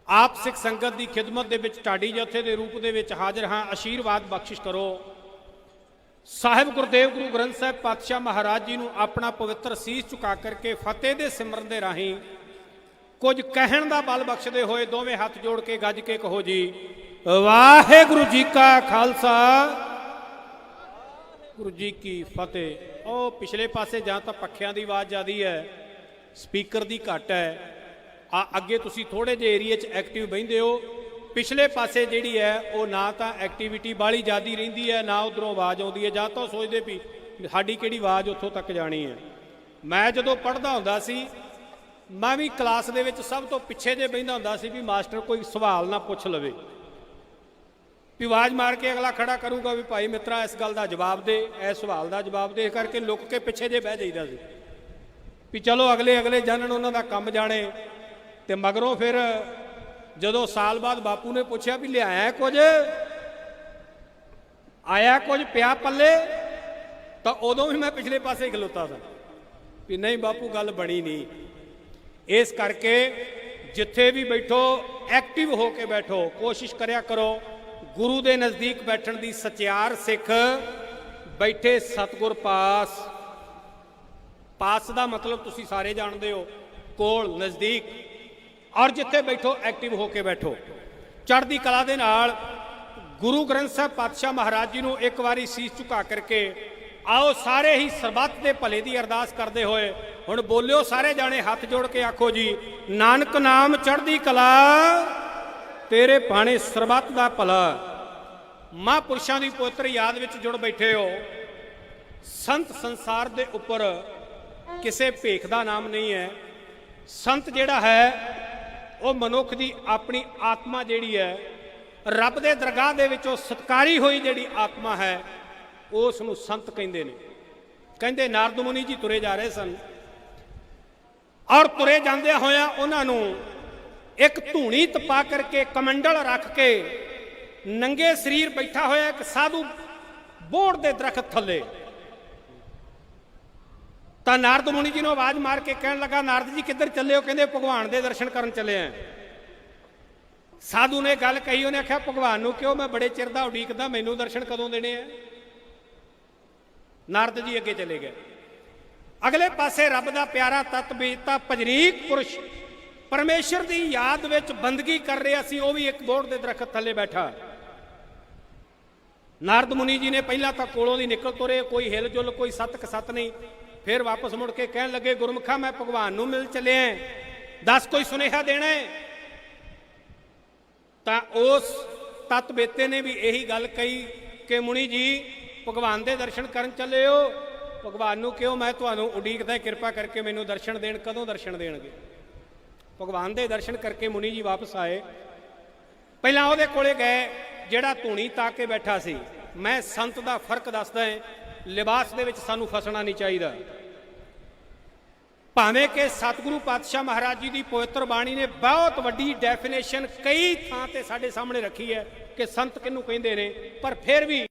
[SPEAKER 2] ਆਪ ਸਿੱਖ ਸੰਗਤ ਦੀ ਖਿਦਮਤ ਦੇ ਵਿੱਚ ਢਾਡੀ ਜਥੇ ਦੇ ਰੂਪ ਦੇ ਵਿੱਚ ਹਾਜ਼ਰ ਹਾਂ। ਆਸ਼ੀਰਵਾਦ ਬਖਸ਼ਿਸ਼ ਕਰੋ। ਸਾਹਿਬ ਗੁਰਦੇਵ ਗੁਰੂ ਗ੍ਰੰਥ ਸਾਹਿਬ ਪਾਤਸ਼ਾਹ ਮਹਾਰਾਜ ਜੀ ਨੂੰ ਆਪਣਾ ਪਵਿੱਤਰ ਸੀਸ ਝੁਕਾ ਕਰਕੇ ਫਤਿਹ ਦੇ ਸਿਮਰਨ ਦੇ ਰਾਹੀਂ ਕੁਝ ਕਹਿਣ ਦਾ ਬਲ ਬਖਸ਼ਦੇ ਹੋਏ ਦੋਵੇਂ ਹੱਥ ਜੋੜ ਕੇ ਗੱਜ ਕੇ ਕਹੋ ਜੀ, ਵਾਹਿਗੁਰੂ ਜੀ ਕਾ ਖਾਲਸਾ, ਗੁਰੂ ਜੀ ਕੀ ਫਤਿਹ। ਉਹ ਪਿਛਲੇ ਪਾਸੇ ਜਾਂ ਤਾਂ ਪੱਖਿਆਂ ਦੀ ਆਵਾਜ਼ ਜ਼ਿਆਦੀ ਹੈ, ਸਪੀਕਰ ਦੀ ਘੱਟ ਹੈ। ਅੱਗੇ ਤੁਸੀਂ ਥੋੜੇ ਜਿਹੇ ਏਰੀਏ 'ਚ ਐਕਟਿਵ ਬਹਿੰਦੇ ਹੋ। ਪਿਛਲੇ ਪਾਸੇ ਜਿਹੜੀ ਹੈ ਉਹ ਨਾ ਤਾਂ ਐਕਟੀਵਿਟੀ ਬਾਹਲੀ ਜ਼ਿਆਦੀ ਰਹਿੰਦੀ ਹੈ, ਨਾ ਉਧਰੋਂ ਆਵਾਜ਼ ਆਉਂਦੀ ਹੈ। ਜਾਂ ਤਾਂ ਸੋਚਦੇ ਵੀ ਸਾਡੀ ਕਿਹੜੀ ਆਵਾਜ਼ ਉੱਥੋਂ ਤੱਕ ਜਾਣੀ ਹੈ। ਮੈਂ ਜਦੋਂ ਪੜ੍ਹਦਾ ਹੁੰਦਾ ਸੀ, ਮੈਂ ਵੀ ਕਲਾਸ ਦੇ ਵਿੱਚ ਸਭ ਤੋਂ ਪਿੱਛੇ ਜੇ ਬਹਿੰਦਾ ਹੁੰਦਾ ਸੀ ਵੀ ਮਾਸਟਰ ਕੋਈ ਸਵਾਲ ਨਾ ਪੁੱਛ ਲਵੇ, ਵੀ ਆਵਾਜ਼ ਮਾਰ ਕੇ ਅਗਲਾ ਖੜਾ ਕਰੂਗਾ ਵੀ ਭਾਈ ਮਿੱਤਰਾ ਇਸ ਗੱਲ ਦਾ ਜਵਾਬ ਦੇ, ਇਸ ਸਵਾਲ ਦਾ ਜਵਾਬ ਦੇ। ਇਸ ਕਰਕੇ ਲੁੱਕ ਕੇ ਪਿੱਛੇ ਜੇ ਬਹਿ ਜਾਈਦਾ ਸੀ ਵੀ ਚਲੋ ਅਗਲੇ ਜਾਣਨ, ਉਹਨਾਂ ਦਾ ਕੰਮ ਜਾਣੇ। ਤੇ ਮਗਰੋਂ ਫਿਰ ਜਦੋਂ ਸਾਲ ਬਾਅਦ ਬਾਪੂ ਨੇ ਪੁੱਛਿਆ ਵੀ ਲਿਆਇਆ ਕੁਝ, ਆਇਆ ਕੁਝ ਪਿਆ ਪੱਲੇ, ਤਾਂ ਉਦੋਂ ਵੀ ਮੈਂ ਪਿਛਲੇ ਪਾਸੇ ਖਲੋਤਾ ਸੀ ਵੀ ਨਹੀਂ ਬਾਪੂ ਗੱਲ ਬਣੀ ਨਹੀਂ। ਇਸ ਕਰਕੇ ਜਿੱਥੇ ਵੀ ਬੈਠੋ ਐਕਟਿਵ ਹੋ ਕੇ ਬੈਠੋ, ਕੋਸ਼ਿਸ਼ ਕਰਿਆ ਕਰੋ ਗੁਰੂ ਦੇ ਨਜ਼ਦੀਕ ਬੈਠਣ ਦੀ। ਸਚਿਆਰ ਸਿੱਖ ਬੈਠੇ ਸਤਿਗੁਰ ਪਾਸ। ਪਾਸ ਦਾ ਮਤਲਬ ਤੁਸੀਂ ਸਾਰੇ ਜਾਣਦੇ ਹੋ, ਕੋਲ, ਨਜ਼ਦੀਕ। ਔਰ ਜਿੱਥੇ ਬੈਠੋ ਐਕਟਿਵ ਹੋ ਕੇ ਬੈਠੋ, ਚੜ੍ਹਦੀ ਕਲਾ ਦੇ ਨਾਲ। ਗੁਰੂ ਗ੍ਰੰਥ ਸਾਹਿਬ ਪਾਤਸ਼ਾਹ ਮਹਾਰਾਜ ਜੀ ਨੂੰ ਇੱਕ ਵਾਰੀ ਸੀਸ ਝੁਕਾ ਕਰਕੇ ਆਓ ਸਾਰੇ ਹੀ ਸਰਬੱਤ ਦੇ ਭਲੇ ਦੀ ਅਰਦਾਸ ਕਰਦੇ ਹੋਏ ਹੁਣ ਬੋਲਿਓ ਸਾਰੇ ਜਾਣੇ ਹੱਥ ਜੋੜ ਕੇ ਆਖੋ ਜੀ, ਨਾਨਕ ਨਾਮ ਚੜ੍ਹਦੀ ਕਲਾ, ਤੇਰੇ ਭਾਣੇ ਸਰਬੱਤ ਦਾ ਭਲਾ। ਮਹਾਂਪੁਰਸ਼ਾਂ ਦੀ ਪਵਿੱਤਰ ਯਾਦ ਵਿੱਚ ਜੁੜ ਬੈਠੇ ਹੋ। ਸੰਤ ਸੰਸਾਰ ਦੇ ਉੱਪਰ ਕਿਸੇ ਭੇਖ ਦਾ ਨਾਮ ਨਹੀਂ ਹੈ। ਸੰਤ ਜਿਹੜਾ ਹੈ ਉਹ ਮਨੁੱਖ ਦੀ ਆਪਣੀ ਆਤਮਾ ਜਿਹੜੀ ਹੈ, ਰੱਬ ਦੇ ਦਰਗਾਹ ਦੇ ਵਿੱਚੋਂ ਸਤਿਕਾਰੀ ਹੋਈ ਜਿਹੜੀ ਆਤਮਾ ਹੈ, ਉਸ ਨੂੰ ਸੰਤ ਕਹਿੰਦੇ ਨੇ। ਕਹਿੰਦੇ ਨਾਰਦ ਮੁਨੀ ਜੀ ਤੁਰੇ ਜਾ ਰਹੇ ਸਨ, ਔਰ ਤੁਰੇ ਜਾਂਦਿਆਂ ਹੋਇਆਂ ਉਹਨਾਂ ਨੂੰ ਇੱਕ ਧੂਣੀ ਤਪਾ ਕਰਕੇ, ਕਮੰਡਲ ਰੱਖ ਕੇ, ਨੰਗੇ ਸਰੀਰ ਬੈਠਾ ਹੋਇਆ ਇੱਕ ਸਾਧੂ ਬੋੜ ਦੇ ਦਰਖਤ ਥੱਲੇ। ਤਾਂ ਨਾਰਦ ਮੁਨੀ ਜੀ ਨੂੰ ਆਵਾਜ਼ ਮਾਰ ਕੇ ਕਹਿਣ ਲੱਗਾ, ਨਾਰਦ ਜੀ ਕਿੱਧਰ ਚੱਲੇ ਹੋ? ਕਹਿੰਦੇ ਭਗਵਾਨ ਦੇ ਦਰਸ਼ਨ ਕਰਨ ਚੱਲੇ ਆ। ਸਾਧੂ ਨੇ ਗੱਲ ਕਹੀ, ਉਹਨੇ ਆਖਿਆ ਭਗਵਾਨ ਨੂੰ ਕਿਉਂ? ਮੈਂ ਬੜੇ ਚਿਰ ਦਾ ਉਡੀਕਦਾ, ਮੈਨੂੰ ਦਰਸ਼ਨ ਕਦੋਂ ਦੇਣੇ ਆ? ਨਾਰਦ ਜੀ ਅੱਗੇ ਚਲੇ ਗਏ। ਅਗਲੇ ਪਾਸੇ ਰੱਬ ਦਾ ਪਿਆਰਾ ਤਤ ਬੀਜਤਾ ਭਜਨੀਕ ਪੁਰਸ਼ ਪਰਮੇਸ਼ਰ ਦੀ ਯਾਦ ਵਿੱਚ ਬੰਦਗੀ ਕਰ ਰਿਹਾ ਸੀ, ਉਹ ਵੀ ਇੱਕ ਬੋੜ ਦੇ ਦਰਖਤ ਥੱਲੇ ਬੈਠਾ। ਨਾਰਦ ਮੁਨੀ ਜੀ ਨੇ ਪਹਿਲਾਂ ਤਾਂ ਕੋਲੋਂ ਦੀ ਨਿਕਲ ਤੁਰੇ, ਕੋਈ ਹਿਲ ਜੁਲ, ਕੋਈ ਸੱਤ ਕਸੱਤ ਨਹੀਂ। ਫਿਰ ਵਾਪਸ ਮੁੜ ਕੇ ਕਹਿਣ ਲੱਗੇ, ਗੁਰਮੁਖਾ ਮੈਂ ਭਗਵਾਨ ਨੂੰ ਮਿਲ ਚੱਲਿਆ, ਦੱਸ ਕੋਈ ਸੁਨੇਹਾ ਦੇਣਾ ਹੈ? ਤਾਂ ਉਸ ਤਤ ਬੇਤੇ ਨੇ ਵੀ ਇਹੀ ਗੱਲ ਕਹੀ ਕਿ ਮੁਨੀ ਜੀ ਭਗਵਾਨ ਦੇ ਦਰਸ਼ਨ ਕਰਨ ਚੱਲੇ ਹੋ? ਭਗਵਾਨ ਨੂੰ ਕਿਉਂ? ਮੈਂ ਤੁਹਾਨੂੰ ਉਡੀਕਦਾ, ਕਿਰਪਾ ਕਰਕੇ ਮੈਨੂੰ ਦਰਸ਼ਨ ਦੇਣ। ਕਦੋਂ ਦਰਸ਼ਨ ਦੇਣਗੇ? ਭਗਵਾਨ ਦੇ ਦਰਸ਼ਨ ਕਰਕੇ ਮੁਨੀ ਜੀ ਵਾਪਸ ਆਏ। ਪਹਿਲਾਂ ਉਹਦੇ ਕੋਲੇ ਗਏ ਜਿਹੜਾ ਧੂਣੀ ਤਾ ਕੇ ਬੈਠਾ ਸੀ। ਮੈਂ ਸੰਤ ਦਾ ਫਰਕ ਦੱਸਦਾ ਹਾਂ, ਲਿਬਾਸ ਦੇ ਵਿੱਚ ਸਾਨੂੰ ਫਸਣਾ ਨਹੀਂ ਚਾਹੀਦਾ। ਭਾਵੇਂ ਕਿ ਸਤਿਗੁਰੂ ਪਾਤਸ਼ਾਹ ਮਹਾਰਾਜ ਜੀ ਦੀ ਪਵਿੱਤਰ ਬਾਣੀ ਨੇ ਬਹੁਤ ਵੱਡੀ ਡੈਫੀਨੇਸ਼ਨ ਕਈ ਥਾਂ ਤੇ ਸਾਡੇ ਸਾਹਮਣੇ ਰੱਖੀ ਹੈ ਕਿ ਸੰਤ ਕਿਹਨੂੰ ਕਹਿੰਦੇ ਨੇ, ਪਰ ਫਿਰ ਵੀ